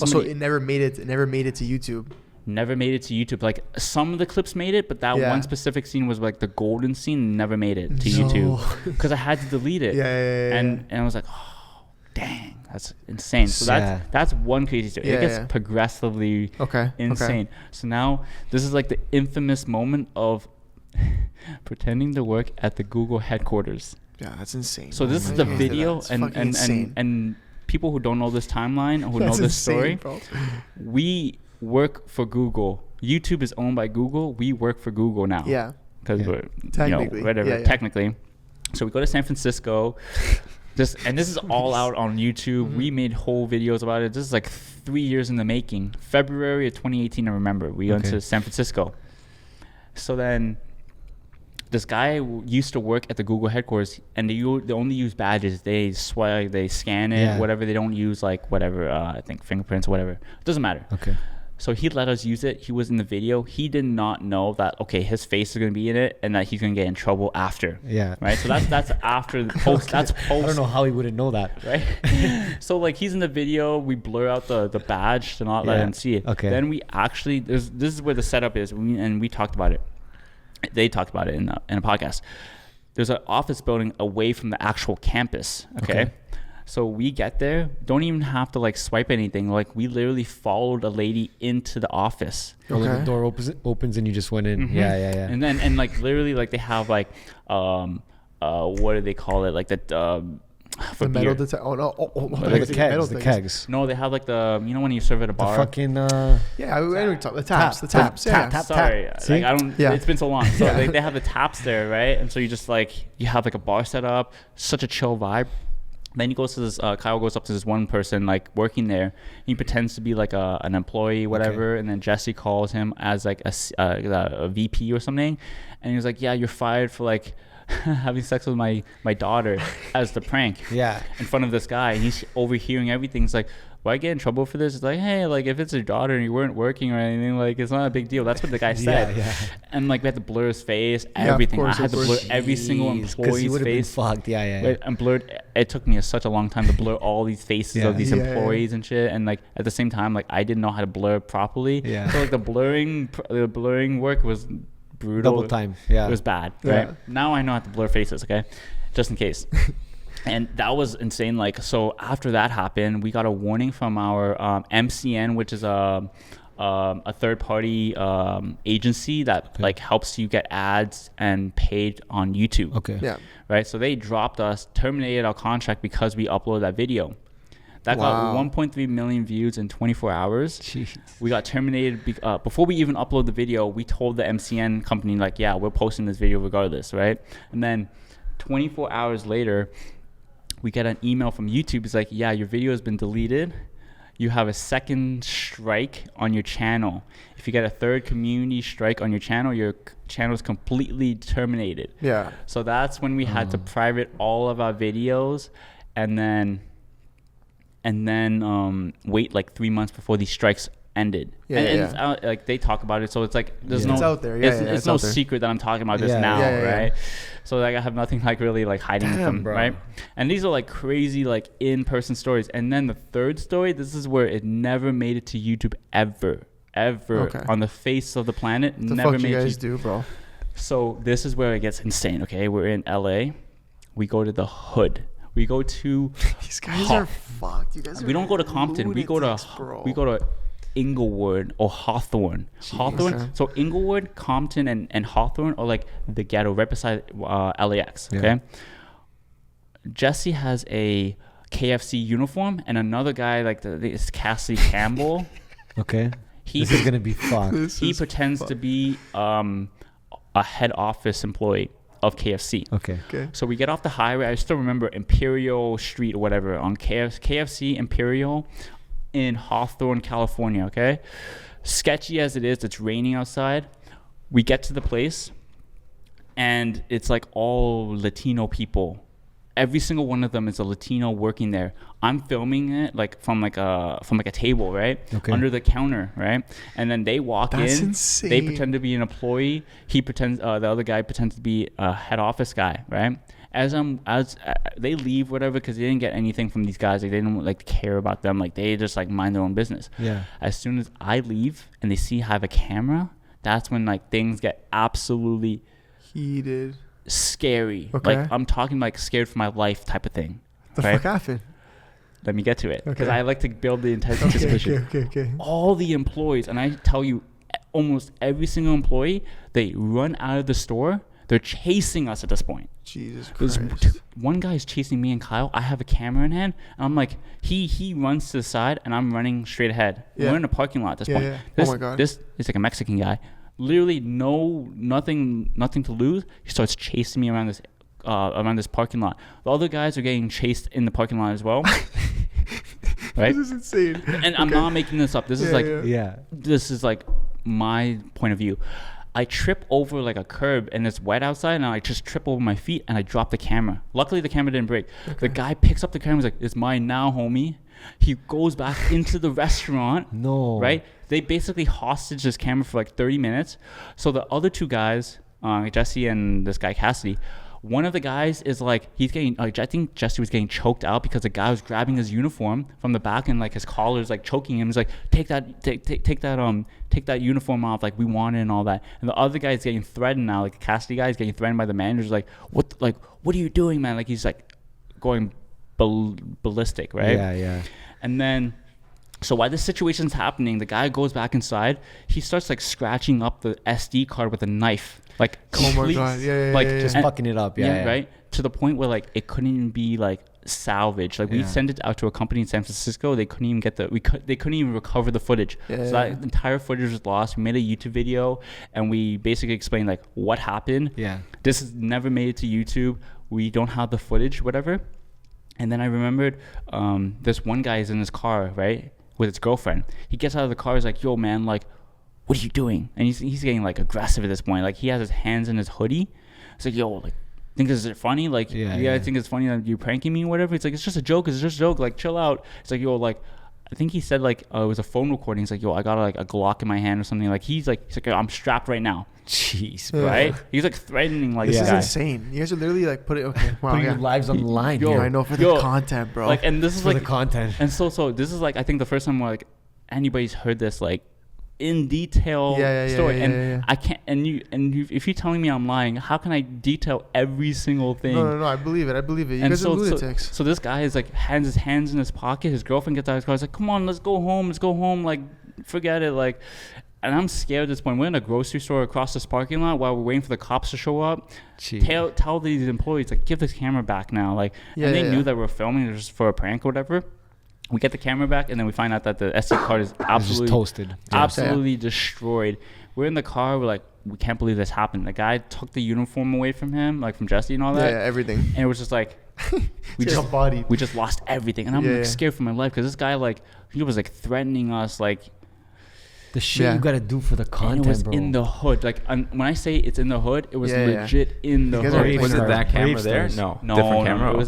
so it never made it. It never made it to YouTube. Never made it to YouTube. Like some of the clips made it, but that one specific scene was like the golden scene. Never made it to YouTube because I had to delete it. And I was like, oh, dang. That's insane. So that's one crazy story. It gets progressively insane. So now this is like the infamous moment of pretending to work at the Google headquarters. Yeah, that's insane. So this is the video, and people who don't know this timeline, who know this story, bro. We work for Google. YouTube is owned by Google. We work for Google now. Yeah. Because we're technically, technically. So we go to San Francisco. This is all out on YouTube. We made whole videos about it. This is like 3 years in the making. February of 2018, I remember. We went to San Francisco. So then this guy used to work at the Google headquarters, and they only use badges. They swipe, they scan it, whatever. They don't use like whatever, I think fingerprints or whatever. It doesn't matter. Okay. So he let us use it. He was in the video. He did not know that, okay, his face is going to be in it and that he's going to get in trouble after. Yeah. Right? So that's after the post. That's post. I don't know how he wouldn't know that. Right? So like he's in the video. We blur out the badge to not let him see it. Okay. Then we actually, this is where the setup is. We talked about it. They talked about it in a podcast. There's an office building away from the actual campus. Okay. So we get there, don't even have to like swipe anything. Like we literally followed a lady into the office. Okay. Like the door opens and you just went in. Yeah. And like literally like they have like what do they call it? Like the metal detector. Oh no! Like the kegs. No, they have like the when you serve at a bar. The fucking the taps. Sorry, like I don't. Yeah. It's been so long. So they have the taps there, right? And so you just like you have like a bar set up. Such a chill vibe. Then he goes to this. Kyle goes up to this one person like working there. He pretends to be like an employee, whatever. And then Jesse calls him as like a VP or something. And he was like, "Yeah, you're fired for like having sex with my daughter as the prank." In front of this guy, and he's overhearing everything. He's like, will I get in trouble for this? It's like, hey, like if it's your daughter and you weren't working or anything, like it's not a big deal. That's what the guy said. And like we had to blur his face, everything. I had to blur every single employee's face. Fucked. And blurred. It took me such a long time to blur all these faces of these employees and shit. And like at the same time, like I didn't know how to blur properly. So like the blurring work was brutal. Double time. It was bad. Right now I know how to blur faces. Okay, just in case. And that was insane. Like, so after that happened, we got a warning from our MCN, which is a third-party agency that like helps you get ads and paid on YouTube. Right. So they dropped us, terminated our contract because we uploaded that video. That got 1.3 million views in 24 hours. Jeez. We got terminated before we even upload the video. We told the MCN company like, yeah, we're posting this video regardless, right? And then 24 hours later, we get an email from YouTube. It's like, yeah, your video has been deleted. You have a second strike on your channel. If you get a third community strike on your channel is completely terminated. So that's when we had to private all of our videos and then wait like 3 months before these strikes ended. It's out, like they talk about it, so it's like there's it's out there. It's no secret that I'm talking about this now, right? So like I have nothing like really like hiding from, right? And these are like crazy like in-person stories. And then the third story, this is where it never made it to YouTube ever on the face of the planet. What the never fuck made you it guys do, bro? So this is where it gets insane. Okay, we're in LA. We go to the hood. We go to these guys are fucked. You guys are we don't go to Compton. We go to Inglewood or Hawthorne. Hawthorne. So Inglewood, Compton, and Hawthorne are like the ghetto right beside LAX. Okay. Jesse has a KFC uniform, and another guy like this Cassie Campbell. This is gonna be fucked. He pretends to be a head office employee of KFC. So we get off the highway. I still remember Imperial Street or whatever on KFC Imperial in Hawthorne, California. Okay, sketchy as it is, it's raining outside. We get to the place, and it's like all Latino people. Every single one of them is a Latino working there. I'm filming it like from like a table, right? Under the counter, right? And then they walk in. Insane. They pretend to be an employee. He pretends. The other guy pretends to be a head office guy, right? As they leave, whatever, because they didn't get anything from these guys. Like, they didn't like care about them. Like they just like mind their own business. As soon as I leave and they see I have a camera, that's when like things get absolutely heated. Scary. Like I'm talking like scared for my life type of thing. The fuck happened? Let me get to it, because I like to build the intense anticipation. All the employees, and I tell you, almost every single employee, they run out of the store. They're chasing us at this point. Jesus Christ. One guy is chasing me and Kyle. I have a camera in hand, and I'm like, he runs to the side, and I'm running straight ahead. We're in a parking lot at this point. Oh my God. This is like a Mexican guy. Literally nothing to lose. He starts chasing me around this parking lot. The other guys are getting chased in the parking lot as well. Right? This is insane. And I'm not making this up. This is this is like my point of view. I trip over like a curb and it's wet outside, and I just trip over my feet and I drop the camera. Luckily the camera didn't break. The guy picks up the camera. He's like, "It's mine now, homie." He goes back into the restaurant. Right? They basically hostage this camera for like 30 minutes. So the other two guys, Jesse and this guy Cassidy, one of the guys is like, he's getting, I think Jesse was getting choked out because the guy was grabbing his uniform from the back, and like his collar is like choking him. He's like, take that uniform off. Like, we want it and all that. And the other guy is getting threatened now. Like the Cassidy guy is getting threatened by the managers. Like, what are you doing, man? Like, he's like going ballistic, right? And then, so while this situation's happening, the guy goes back inside. He starts like scratching up the SD card with a knife, like complete, just fucking it up, right? To the point where like it couldn't even be like salvaged. Like we sent it out to a company in San Francisco. They couldn't even get they couldn't even recover the footage. So that entire footage was lost. We made a YouTube video and we basically explained like what happened. This has never made it to YouTube. We don't have the footage, whatever. And then I remembered this one guy is in his car, right, with his girlfriend. He gets out of the car. He's like, "Yo, man, like, what are you doing?" And he's getting like aggressive at this point. Like, he has his hands in his hoodie. It's like, "Yo, like, think this is funny? Like, I think it's funny that you're pranking me or whatever." It's like, "It's just a joke. It's just a joke. Like, chill out." It's like, "Yo, like, I think he said like it was a phone recording. He's like, yo, I got like a Glock in my hand or something. Like he's like I'm strapped right now. Jeez, right? He's like threatening like this this is guy. insane. You guys are literally like putting your lives on the line. Yo, I know for the content, bro. Like, and this is for like the content. And so this is like I think the first time like anybody's heard this like in detail story. I can't. And you if you're telling me I'm lying, how can I detail every single thing? No. I believe it. You guys are lunatics. So this guy is like has his hands in his pocket. His girlfriend gets out of his car. He's like, come on, let's go home. Like, forget it. Like. And I'm scared at this point. We're in a grocery store across this parking lot while we're waiting for the cops to show up. Tell these employees, like, give this camera back now. Like, and they knew that we're filming just for a prank or whatever. We get the camera back, and then we find out that the SD card is absolutely toasted, absolutely destroyed. We're in the car. We're like, we can't believe this happened. The guy took the uniform away from him, like from Jesse and all that. Yeah, everything. And it was just like, we just lost everything. And I'm like, scared for my life because this guy, like, he was like threatening us, like. The shit you gotta do for the content, and it was bro. in the hood. Like when I say it's in the hood, it was legit in the hood. Was it that camera there? No, different camera. It was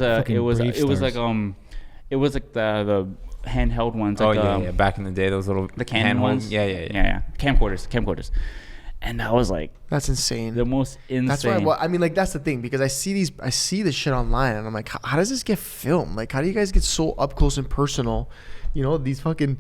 the handheld ones. Like, back in the day, those little the Canon ones. Yeah. Camcorders. And that was like that's insane. The most insane. That's why. Well, I mean, like that's the thing because I see this shit online, and I'm like, how does this get filmed? Like, how do you guys get so up close and personal? You know, these fucking.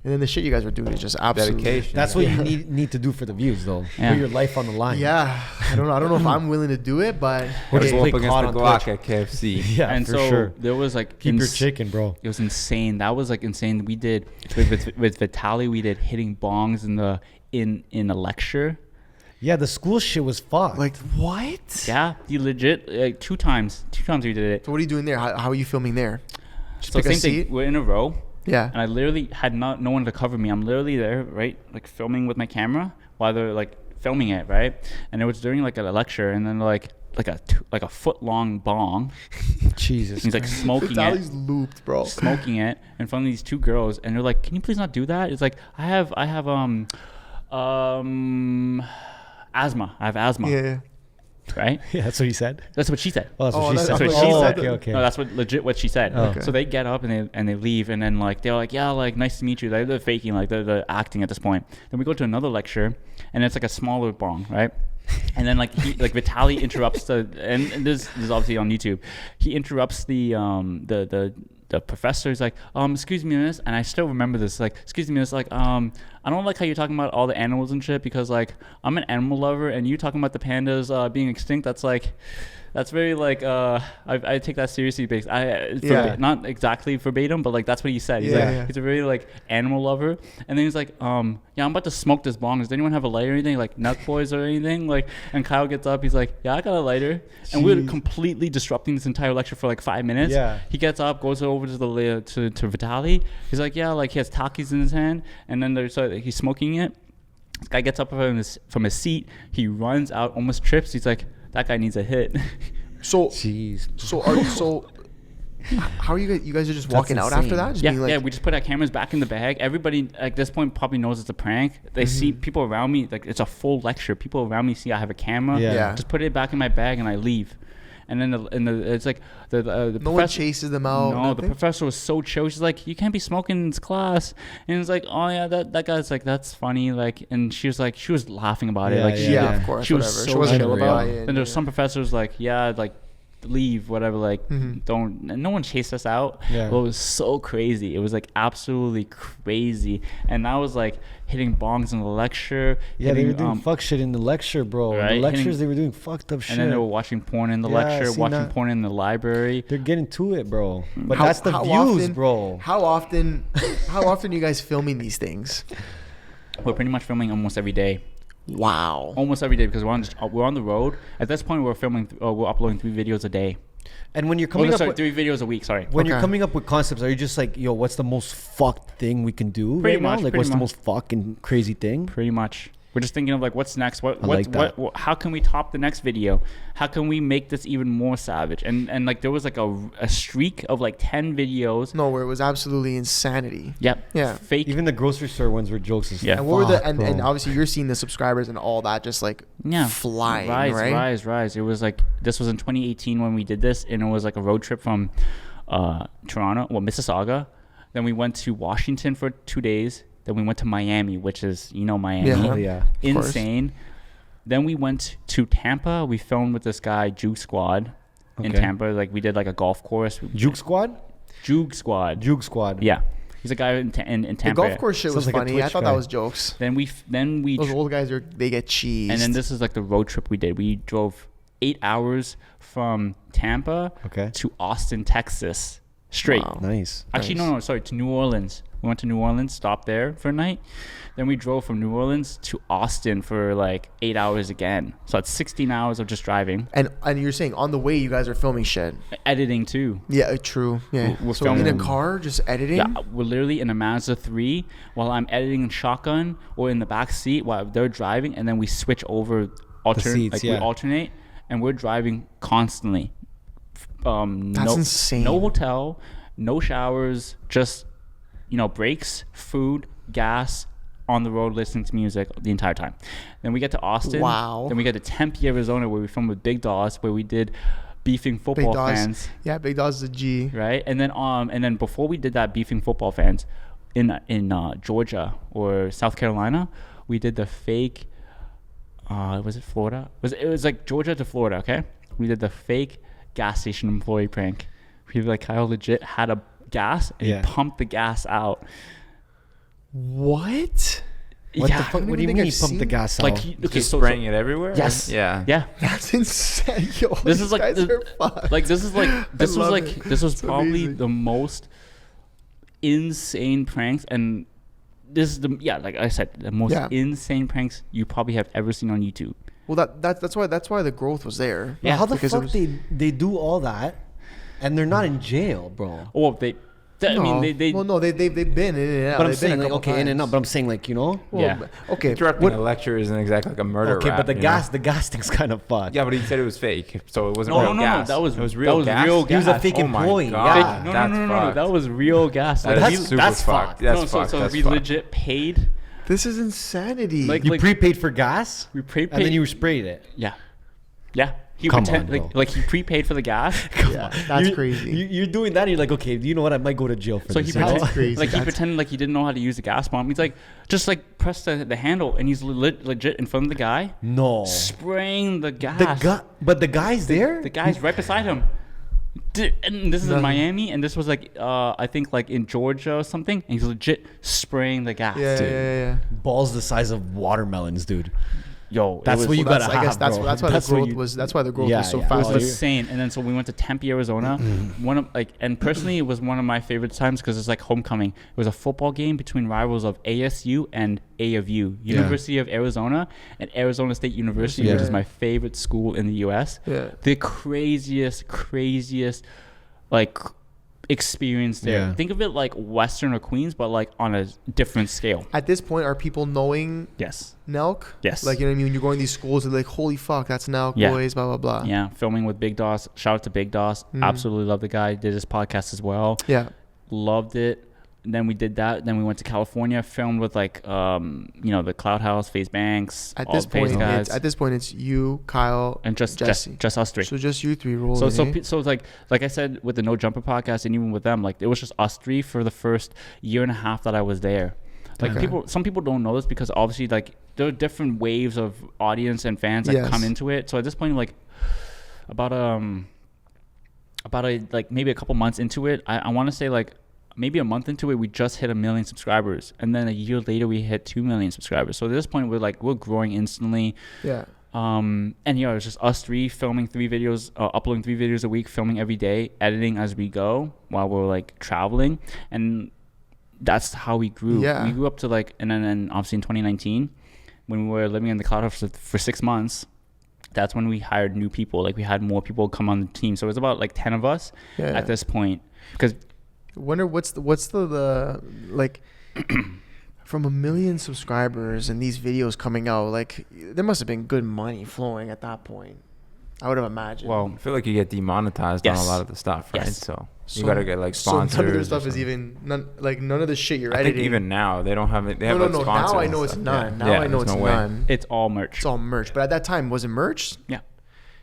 And then the shit you guys are doing is just absolute dedication. That's what you need to do for the views, though. Put your life on the line. Yeah, I don't know if I'm willing to do it, but or just go up against the Glock at KFC. Yeah, and for so sure. There was like keep your chicken, bro. It was insane. That was like insane. We did with Vitaly. We did hitting bongs in a lecture. Yeah, the school shit was fucked. Like what? Yeah, you legit like two times we did it. So what are you doing there? How are you filming there? Just so same thing. We're in a row. Yeah. And I literally had no one to cover me. I'm literally there, right? Like filming with my camera while they're like filming it, right? And it was during like a lecture, and then like a foot long bong. Jesus. He's like smoking Vitaly's looped, bro. Smoking it in front of these two girls, and they're like, "Can you please not do that?" It's like I have asthma. I have asthma. Yeah. Right? Yeah, that's what he said. That's what she said. Oh, that's what she said. That's what she said. Okay. No, that's what legit what she said. Okay. So they get up and they leave, and then like they're like, yeah, like nice to meet you. They're faking, like they're acting at this point. Then we go to another lecture, and it's like a smaller bong, right? And then like Vitaly interrupts and this is obviously on YouTube. He interrupts the professor's like, excuse me, miss, and I still remember this, like, excuse me, miss, like, I don't like how you're talking about all the animals and shit because, like, I'm an animal lover and you talking about the pandas being extinct, that's very, like, I take that seriously based, not exactly verbatim, but, like, that's what he said. He's he's a very, like, animal lover, and then he's like, yeah, I'm about to smoke this bong. Does anyone have a lighter or anything, like, Nelk Boys or anything? Like, and Kyle gets up, he's like, yeah, I got a lighter. Jeez. And we're completely disrupting this entire lecture for, like, 5 minutes. Yeah. He gets up, goes over to to Vitaly. He's like, yeah, like, he has Takis in his hand, and then he's smoking it. This guy gets up from his seat. He runs out, almost trips. He's like, that guy needs a hit. So, jeez. So how are you guys? You guys are just walking out after that? Just yeah, we just put our cameras back in the bag. Everybody at this point probably knows it's a prank. They see people around me, like it's a full lecture. People around me see I have a camera. Yeah. Just put it back in my bag and I leave. And then it's like the no one chases them out. No, nothing? The professor was so chill. She's like, you can't be smoking in this class. And it's like, oh yeah, that guy's like, that's funny. Like, and she was laughing about it. Like, of course, she was so chill about it. And then there's some professors like, yeah, like, leave, whatever, like, don't. And no one chased us out. Yeah. But it was so crazy. It was like absolutely crazy. And I was like hitting bongs in the lecture. Yeah, they were doing fuck shit in the lecture, bro. Right? The lectures, they were doing fucked up shit. And then they were watching porn in the lecture, watching porn in the library. They're getting to it, bro. But that's the views, bro. How often are you guys filming these things? We're pretty much filming almost every day. Wow. Almost every day because we're on the road. At this point, we're uploading 3 videos a day. And when you're coming up with 3 videos a week, sorry. When you're coming up with concepts, are you just like, yo, what's the most fucked thing we can do pretty right much, now? Like, what's the most fucking crazy thing? Pretty much. We're just thinking of like what's next. How can we top the next video? How can we make this even more savage? And like there was like a streak of like 10 videos. No, where it was absolutely insanity. Yep. Yeah. Fake. Even the grocery store ones were jokes and stuff. Yeah. And what were and obviously you're seeing the subscribers and all that just like flying, rise. It was like this was in 2018 when we did this, and it was like a road trip from Mississauga. Then we went to Washington for 2 days. Then we went to Miami, which is, Miami. Yeah. Insane. Then we went to Tampa. We filmed with this guy, Juke Squad, in Tampa. Like, we did like a golf course. Juke Squad? Juke Squad. Juke Squad. Yeah. He's a guy in Tampa. The golf course shit was like funny. I thought that was jokes. Then we those old guys they get cheese. And then this is like the road trip we did. We drove 8 hours from Tampa to Austin, Texas, straight. Wow. Nice. Actually, no, sorry, to New Orleans. We went to New Orleans, stopped there for a night. Then we drove from New Orleans to Austin for like 8 hours again. So that's 16 hours of just driving. And you're saying on the way you guys are filming shit. Editing too. Yeah, true. Yeah. We're so filming in a car, just editing? Yeah, we're literally in a Mazda 3 while I'm editing shotgun or in the back seat while they're driving, and then we switch over, we alternate, and we're driving constantly. That's insane. No hotel, no showers, just breaks, food, gas, on the road listening to music the entire time. Then we get to Austin. Wow. Then we get to Tempe, Arizona, where we filmed with Big Doss, where we did beefing football fans. Yeah, Big Doss is a G. Right, and then before we did that beefing football fans, in Georgia or South Carolina, we did the fake. Was it Florida? It was like Georgia to Florida. Okay, we did the fake gas station employee prank. Kyle legit had a gas and he pumped the gas out. What? What the fuck? What do you mean he pumped the gas out? Just spraying it everywhere? Yes. Yeah. That's insane. Yo, this is like this was probably the most insane pranks, and this is like I said, the most insane pranks you probably have ever seen on YouTube. Well, that's why the growth was there. Yeah. How the fuck they do all that, and they're not in jail, bro? Well, they've been in and out. But I'm saying in and out. But I'm saying Interrupting a lecture isn't exactly like a murder rap. But the gas thing's kind of fucked. Yeah, but he said it was fake, so it wasn't real gas. No, it was real gas. He was a fake employee. God, no, that was real gas. That's fucked. That's fucked. So we legit paid. This is insanity. You prepaid for gas? We prepaid, and then you sprayed it. Yeah. He prepaid for the gas. That's crazy. You're doing that and you're like, okay, you know what? I might go to jail for this. That's crazy. He pretended like he didn't know how to use the gas pump. He's like, just press the handle, and he's legit in front of the guy. No. Spraying the gas. But the guy's there? The guy's right beside him. And this is in Miami, and this was I think in Georgia or something, and he's legit spraying the gas. Yeah. Balls the size of watermelons, dude. Yo, that's what you gotta have. I guess that's why the growth was. That's why the growth was so fast. It was insane. And then so we went to Tempe, Arizona. And personally, it was one of my favorite times because it's like homecoming. It was a football game between rivals of ASU and A of U, University of Arizona, and Arizona State University, which is my favorite school in the U.S. Yeah. The craziest experience there. Yeah. Think of it like Western or Queens, but on a different scale. At this point, are people knowing Nelk? Yes. You know what I mean? When you're going to these schools, they're like, holy fuck, that's Nelk Boys, blah, blah, blah. Yeah. Filming with Big Doss. Shout out to Big Doss. Absolutely love the guy. Did his podcast as well. Yeah. Loved it. And then we did that. Then we went to California, filmed with the Cloud House, FaZe Banks, at this point, it's you, Kyle, and just Jesse. Just us three. So just you three rolling. So it's like I said with the No Jumper podcast, and even with them, it was just us three for the first year and a half that I was there. Some people don't know this because obviously there are different waves of audience and fans that come into it. So at this point, maybe a couple months into it, I want to say maybe a month into it, we just hit 1 million subscribers, and then a year later we hit 2 million subscribers. So at this point, we're growing instantly. Yeah. And it's just us three filming 3 videos, uploading 3 videos a week, filming every day, editing as we go while we're traveling, and that's how we grew. Yeah. We grew up to and then obviously in 2019, when we were living in the Cloud House for 6 months. That's when we hired new people. We had more people come on the team. So it was about 10 of us at this point, because. Wonder what's the from 1 million subscribers and these videos coming out, there must have been good money flowing at that point. I would have imagined. Well, I feel like you get demonetized on a lot of the stuff, right? Yes. So you gotta get sponsors. So none of the stuff is even none of the shit you're editing. I think even now they don't have it. They have sponsors. Now I know it's none. Now I know it's none. It's all merch. It's all merch. But at that time, was it merch? Yeah.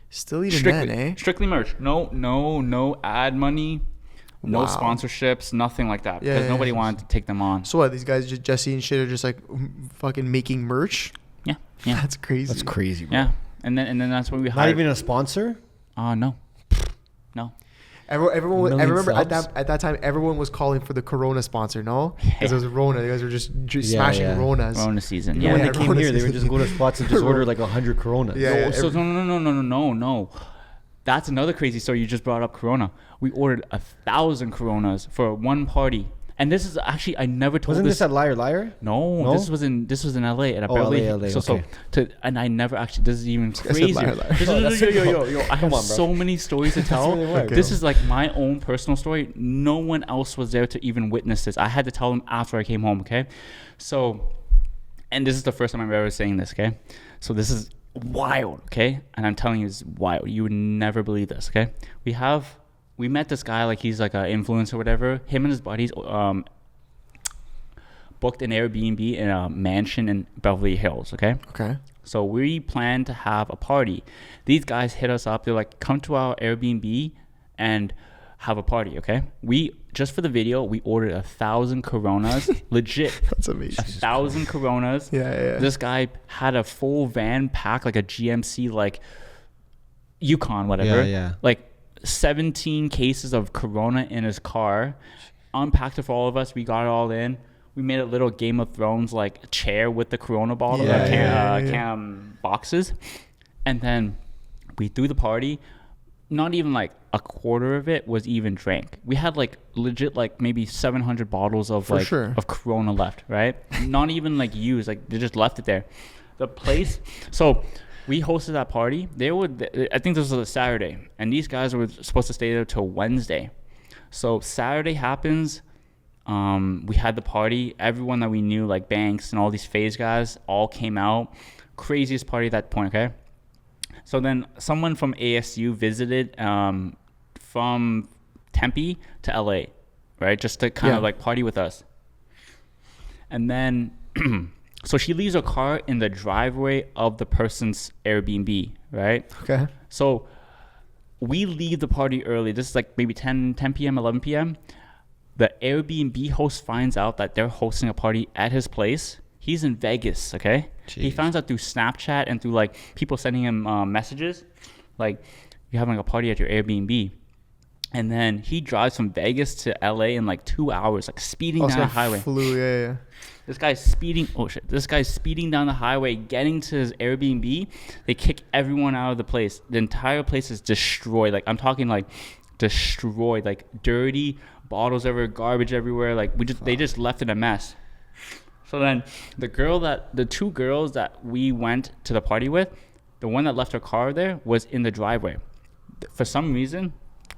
Still even then, eh? Strictly merch. No ad money. No sponsorships, nothing like that, because nobody wanted to take them on. So what? These guys, Jesse and shit, are just like fucking making merch. Yeah. That's crazy. That's crazy, bro. Yeah, and then that's when we hired. Not even a sponsor. No. Everyone, I remember at that time, everyone was calling for the Corona sponsor, no? Because it was Rona. You guys were just smashing Ronas. Corona season. Yeah. When they came here, they would just go to spots and just order like 100 Coronas. So no. That's another crazy story. You just brought up Corona. We ordered 1,000 Coronas for one party. And this is actually, I never told Wasn't this at Liar Liar? No, this was in LA at a Beverly. LA, okay. And I never actually, this is even crazier. Yo, I have so many stories to tell. Really This is like my own personal story. No one else was there to even witness this. I had to tell them after I came home, okay? So, and this is the first time I'm ever saying this, okay? So this is wild, okay? And I'm telling you, it's wild. You would never believe this, okay? We met this guy, like he's like an influencer or whatever. Him and his buddies booked an Airbnb in a mansion in Beverly Hills, okay? Okay. So we planned to have a party. These guys hit us up. They're like, come to our Airbnb and have a party, okay? Just for the video, we ordered 1,000 Coronas. Legit. That's amazing. 1,000 Coronas. Yeah. This guy had a full van pack, like a GMC, like Yukon, whatever. Yeah. Like 17 cases of Corona in his car. Unpacked it for all of us. We got it all in. We made a little Game of Thrones like chair with the Corona bottle, boxes. And then we threw the party. Not even like a quarter of it was even drank. We had like legit like maybe 700 bottles of of Corona left, right? Not even like used. Like they just left it there. The place. So we hosted that party. I think this was a Saturday, and these guys were supposed to stay there till Wednesday. So Saturday happens. We had the party. Everyone that we knew, like Banks and all these phase guys, all came out. Craziest party at that point, okay? So then someone from ASU visited from Tempe to LA, right? Just to kind of like party with us. And then... So she leaves her car in the driveway of the person's Airbnb, right? Okay. So we leave the party early. This is like maybe 10 p.m., 11 p.m. The Airbnb host finds out that they're hosting a party at his place. He's in Vegas, okay? Jeez. He finds out through Snapchat and through like people sending him messages. Like, you're having a party at your Airbnb. And then he drives from Vegas to LA in like 2 hours, like speeding down the highway. This guy's speeding. Oh shit! This guy's speeding down the highway, getting to his Airbnb. They kick everyone out of the place. The entire place is destroyed. Like I'm talking like destroyed, like dirty bottles everywhere, garbage everywhere. Like they just left in a mess. So then the two girls that we went to the party with, the one that left her car there was in the driveway. For some reason,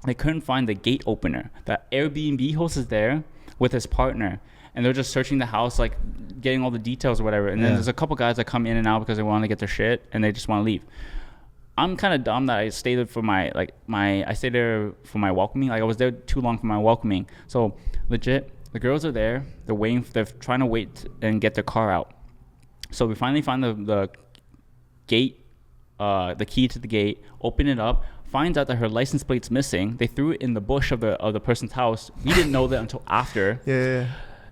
they couldn't find the gate opener. The Airbnb host is there with his partner. And they're just searching the house, like getting all the details or whatever. And then there's a couple guys that come in and out because they want to get their shit and they just want to leave. I'm kind of dumb that I stayed there for my welcoming. Like I was there too long for my welcoming. So legit, the girls are there. They're trying to wait and get their car out. So we finally find the gate, the key to the gate, open it up. Finds out that her license plate's missing. They threw it in the bush of the person's house. We didn't know that until after. Yeah.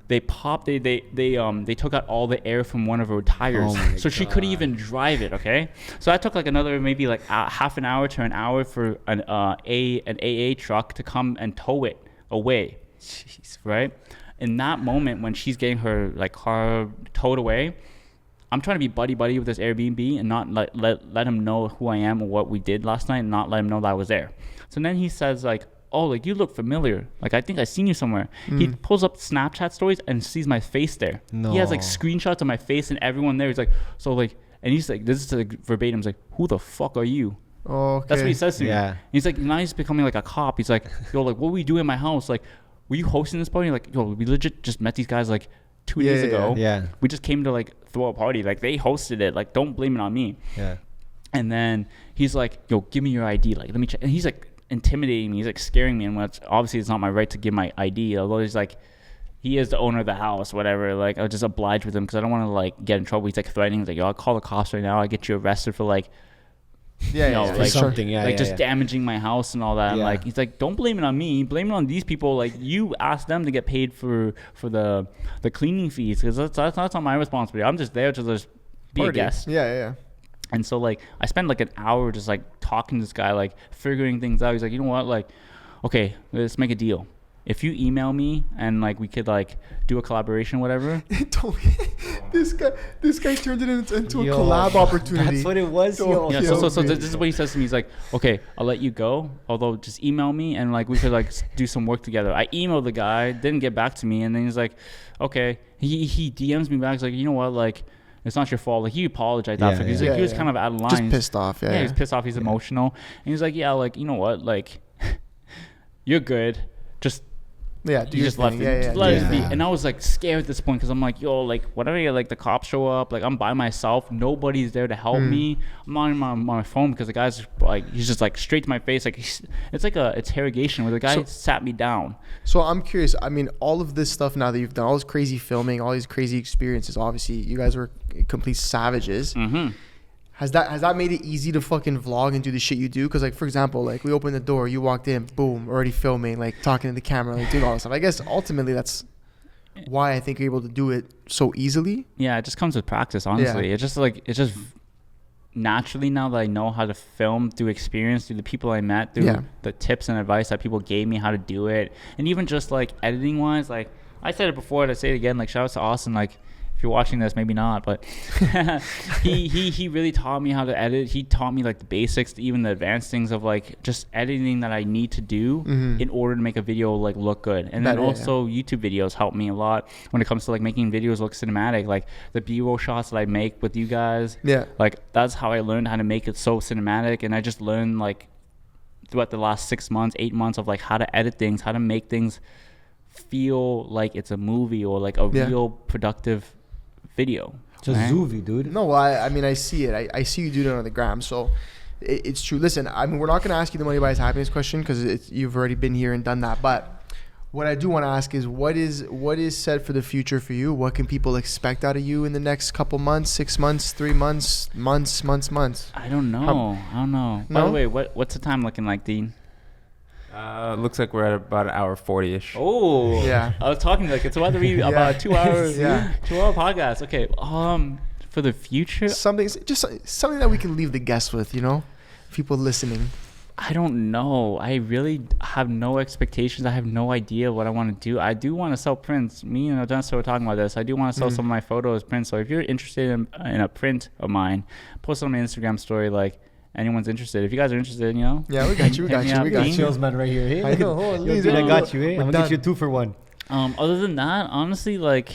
They took out all the air from one of her tires, so she couldn't even drive it. Okay, so that took like another maybe like half an hour to an hour for an AA truck to come and tow it away. Jeez, right? In that moment when she's getting her like car towed away, I'm trying to be buddy with this Airbnb and not let him know who I am or what we did last night, and not let him know that I was there. So then he says like, oh, like you look familiar. Like I think I seen you somewhere. He pulls up Snapchat stories and sees my face there. No. He has like screenshots of my face and everyone there. He's like, so like, and he's like, this is like verbatim. He's like, who the fuck are you? Oh, okay. That's what he says to me. Yeah. He's like, now he's becoming like a cop. He's like, yo, like what were we doing in my house? Like, were you hosting this party? Like, yo, we legit just met these guys like 2 days ago. Yeah. We just came to like throw a party. Like they hosted it. Like don't blame it on me. Yeah. And then he's like, yo, give me your ID. Like let me check. And he's like intimidating me. He's like scaring me, and which obviously it's not my right to give my ID, although he's like, he is the owner of the house, whatever. Like I'll just oblige with him because I don't want to like get in trouble. He's like threatening. He's like, yo, I'll call the cops right now. I'll get you arrested for like damaging my house and all that. And like, he's like, don't blame it on me, blame it on these people. Like, you asked them to get paid for the cleaning fees, because that's not my responsibility. I'm just there to just be a guest. And so like, I spent like an hour just like talking to this guy, like figuring things out. He's like, you know what, like, okay, let's make a deal. If you email me and like we could like do a collaboration, whatever. This guy turned it into a collab opportunity. That's what it was. So this is what he says to me. He's like, okay, I'll let you go, although just email me and like we could like do some work together. I emailed the guy, didn't get back to me, and then he's like, okay. He DMs me back. He's like, you know what, like, it's not your fault. Like, he apologized after. He's like, he was kind of out of line. Just pissed off. Yeah, he's pissed off. He's emotional, and he's like, yeah, like, you know what, like, you're good. Just just left it. Let it be. And I was like scared at this point, because I'm like, yo, like, whenever like the cops show up, like I'm by myself, nobody's there to help me. I'm not on my phone, because the guy's like, he's just like straight to my face, like it's like a interrogation where the guy sat me down. So I'm curious. I mean, all of this stuff now that you've done, all this crazy filming, all these crazy experiences. Obviously, you guys were complete savages. Has that made it easy to fucking vlog and do the shit you do? Because, like, for example, like, we opened the door, you walked in, boom, already filming, like, talking to the camera, like, doing all this stuff. I guess ultimately that's why I think you're able to do it so easily. Yeah, it just comes with practice, honestly. It's just naturally, now that I know how to film through experience, through the people I met, through the tips and advice that people gave me how to do it. And even just, like, editing wise, like, I said it before, and I say it again, like, shout out to Austin, like, if you're watching this, maybe not, but he really taught me how to edit. He taught me like the basics, even the advanced things of like just editing that I need to do in order to make a video like look good. And then also YouTube videos help me a lot when it comes to like making videos look cinematic, like the B-roll shots that I make with you guys. Like, that's how I learned how to make it so cinematic. And I just learned like throughout the last 6 months, 8 months of like how to edit things, how to make things feel like it's a movie or like a real productive video. Just zoovie, dude. No, I mean, I see it. I see you do it on the gram, so it's true. Listen, I mean, we're not going to ask you the money buys happiness question, because you've already been here and done that. But what I do want to ask is, what is set for the future for you? What can people expect out of you in the next couple months, 6 months, 3 months, months? I don't know. No? By the way, what's the time looking like, Dean? Looks like we're at about an hour 40-ish. Oh, yeah. I was talking like it's about to be about 2 hours. 2 hour podcast. Okay. For the future, something that we can leave the guests with. You know, people listening. I don't know. I really have no expectations. I have no idea what I want to do. I do want to sell prints. Me and Odessa were talking about this. I do want to sell some of my photos prints. So if you're interested in a print of mine, post it on my Instagram story. Like, anyone's interested. If you guys are interested, you know. Yeah, we got you. We got you. Salesman right here. Hey, I got you. I'm gonna get you 2 for 1. Other than that, honestly, like,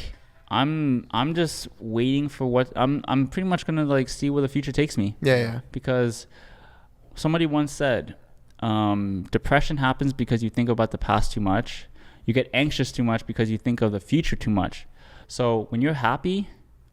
I'm just waiting for what I'm pretty much gonna like see where the future takes me. Yeah. Because somebody once said, depression happens because you think about the past too much. You get anxious too much because you think of the future too much. So when you're happy,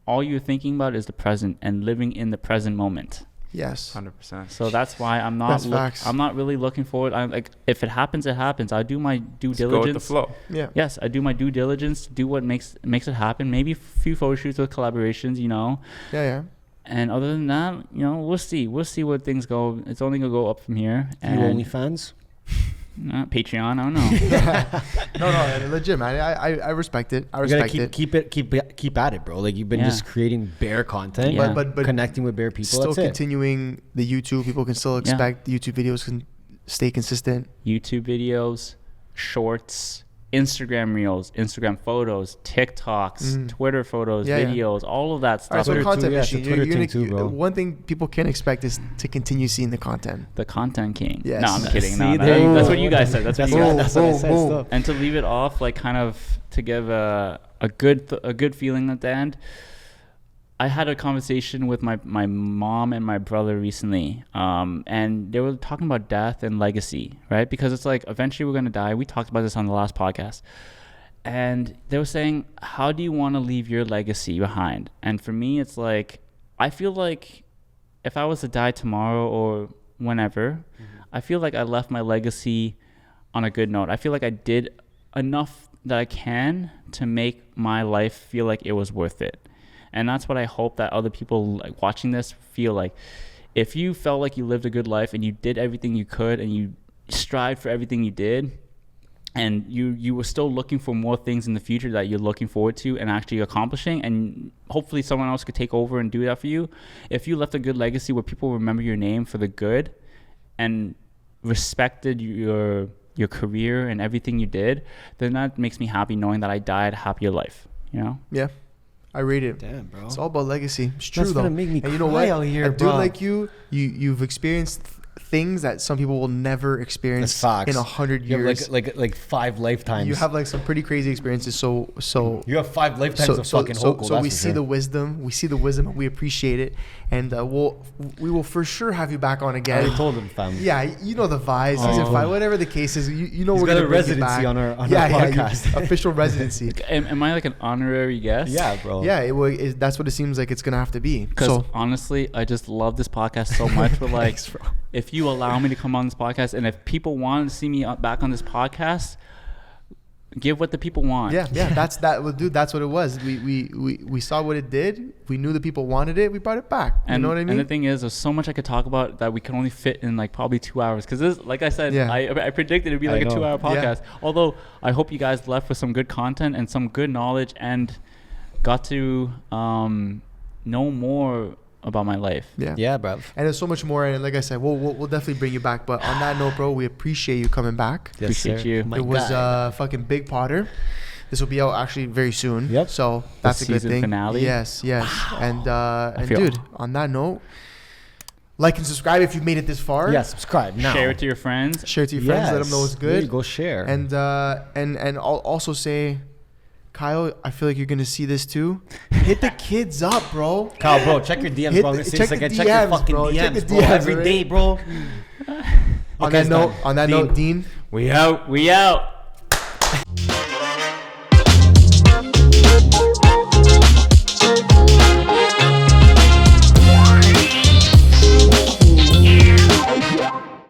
all you're thinking about is the present and living in the present moment. Yes, 100%. So that's why I'm not really looking forward. I'm like, if it happens, it happens. I do my due diligence. Go with the flow. Yeah. Yes, I do my due diligence. Do what makes it happen. Maybe a few photo shoots with collaborations. You know. Yeah. And other than that, you know, we'll see where things go. It's only gonna go up from here. And OnlyFans. Patreon, I don't know. No, legit, man. I respect it. Keep at it, bro. Like, you've been just creating bare content, but connecting with bare people. Still continuing the YouTube. People can still expect the YouTube videos can stay consistent. YouTube videos, shorts, Instagram reels, Instagram photos, TikToks, Twitter photos, videos, all of that stuff. All right, so content machine. Bro. One thing people can expect is to continue seeing the content. The content king. Yes. No, I'm kidding. No. That's what you guys said. That's what I said. Still. And to leave it off, like, kind of to give a good feeling at the end. I had a conversation with my mom and my brother recently, and they were talking about death and legacy, right? Because it's like, eventually we're going to die. We talked about this on the last podcast. And they were saying, how do you want to leave your legacy behind? And for me, it's like, I feel like if I was to die tomorrow or whenever, I feel like I left my legacy on a good note. I feel like I did enough that I can to make my life feel like it was worth it. And that's what I hope that other people like watching this feel like. if you felt like you lived a good life and you did everything you could and you strived for everything you did, and you were still looking for more things in the future that you're looking forward to and actually accomplishing, and hopefully someone else could take over and do that for you. If you left a good legacy where people remember your name for the good and respected your career and everything you did, then that makes me happy knowing that I died a happier life, you know? Yeah. I rate it. Damn, bro. It's all about legacy. It's true, That's though. gonna make me and you know cry what? out here, a dude bro. like you've experienced things that some people will never experience in 100 years. You have like 5 lifetimes. You have like some pretty crazy experiences. So you have 5 lifetimes of fucking hope. So we see the wisdom. We see the wisdom, and we appreciate it. And we will for sure have you back on again. I told him, fam. Yeah, you know the vibes. Season 5, whatever the case is, you know, He's we're got gonna a bring you residency back. on our podcast. Official residency. Am I like an honorary guest? Yeah, bro. Yeah, that's what it seems like it's gonna have to be. Because honestly, I just love this podcast so much. But like, Thanks, bro. If you allow me to come on this podcast, and if people want to see me back on this podcast, give what the people want. Yeah. That's what it was. We saw what it did. We knew the people wanted it. We brought it back. You know what I mean? And the thing is, there's so much I could talk about that we can only fit in like probably 2 hours. Because like I said, I predicted it'd be like a 2-hour podcast. Yeah. Although I hope you guys left with some good content and some good knowledge and got to know more about my life. Yeah, bro. And there's so much more. And like I said, we'll definitely bring you back. But on that note, bro, we appreciate you coming back. Yes, appreciate sir. you. It was fucking Big Potter. This will be out actually very soon. Yep. So that's a good season thing. Finale. Yes. Wow. And dude, on that note, like and subscribe if you've made it this far. Yeah, subscribe now. Share it to your friends. Share it to your friends. Let them know it's good. Go share. And I'll also say, Kyle, I feel like you're gonna see this too. Hit the kids up, bro. Kyle, bro, check your DMs, bro. Check your fucking bro. DMs, Check the bro. DMs, Every right? day, bro. On that note, Dean. We out. We out.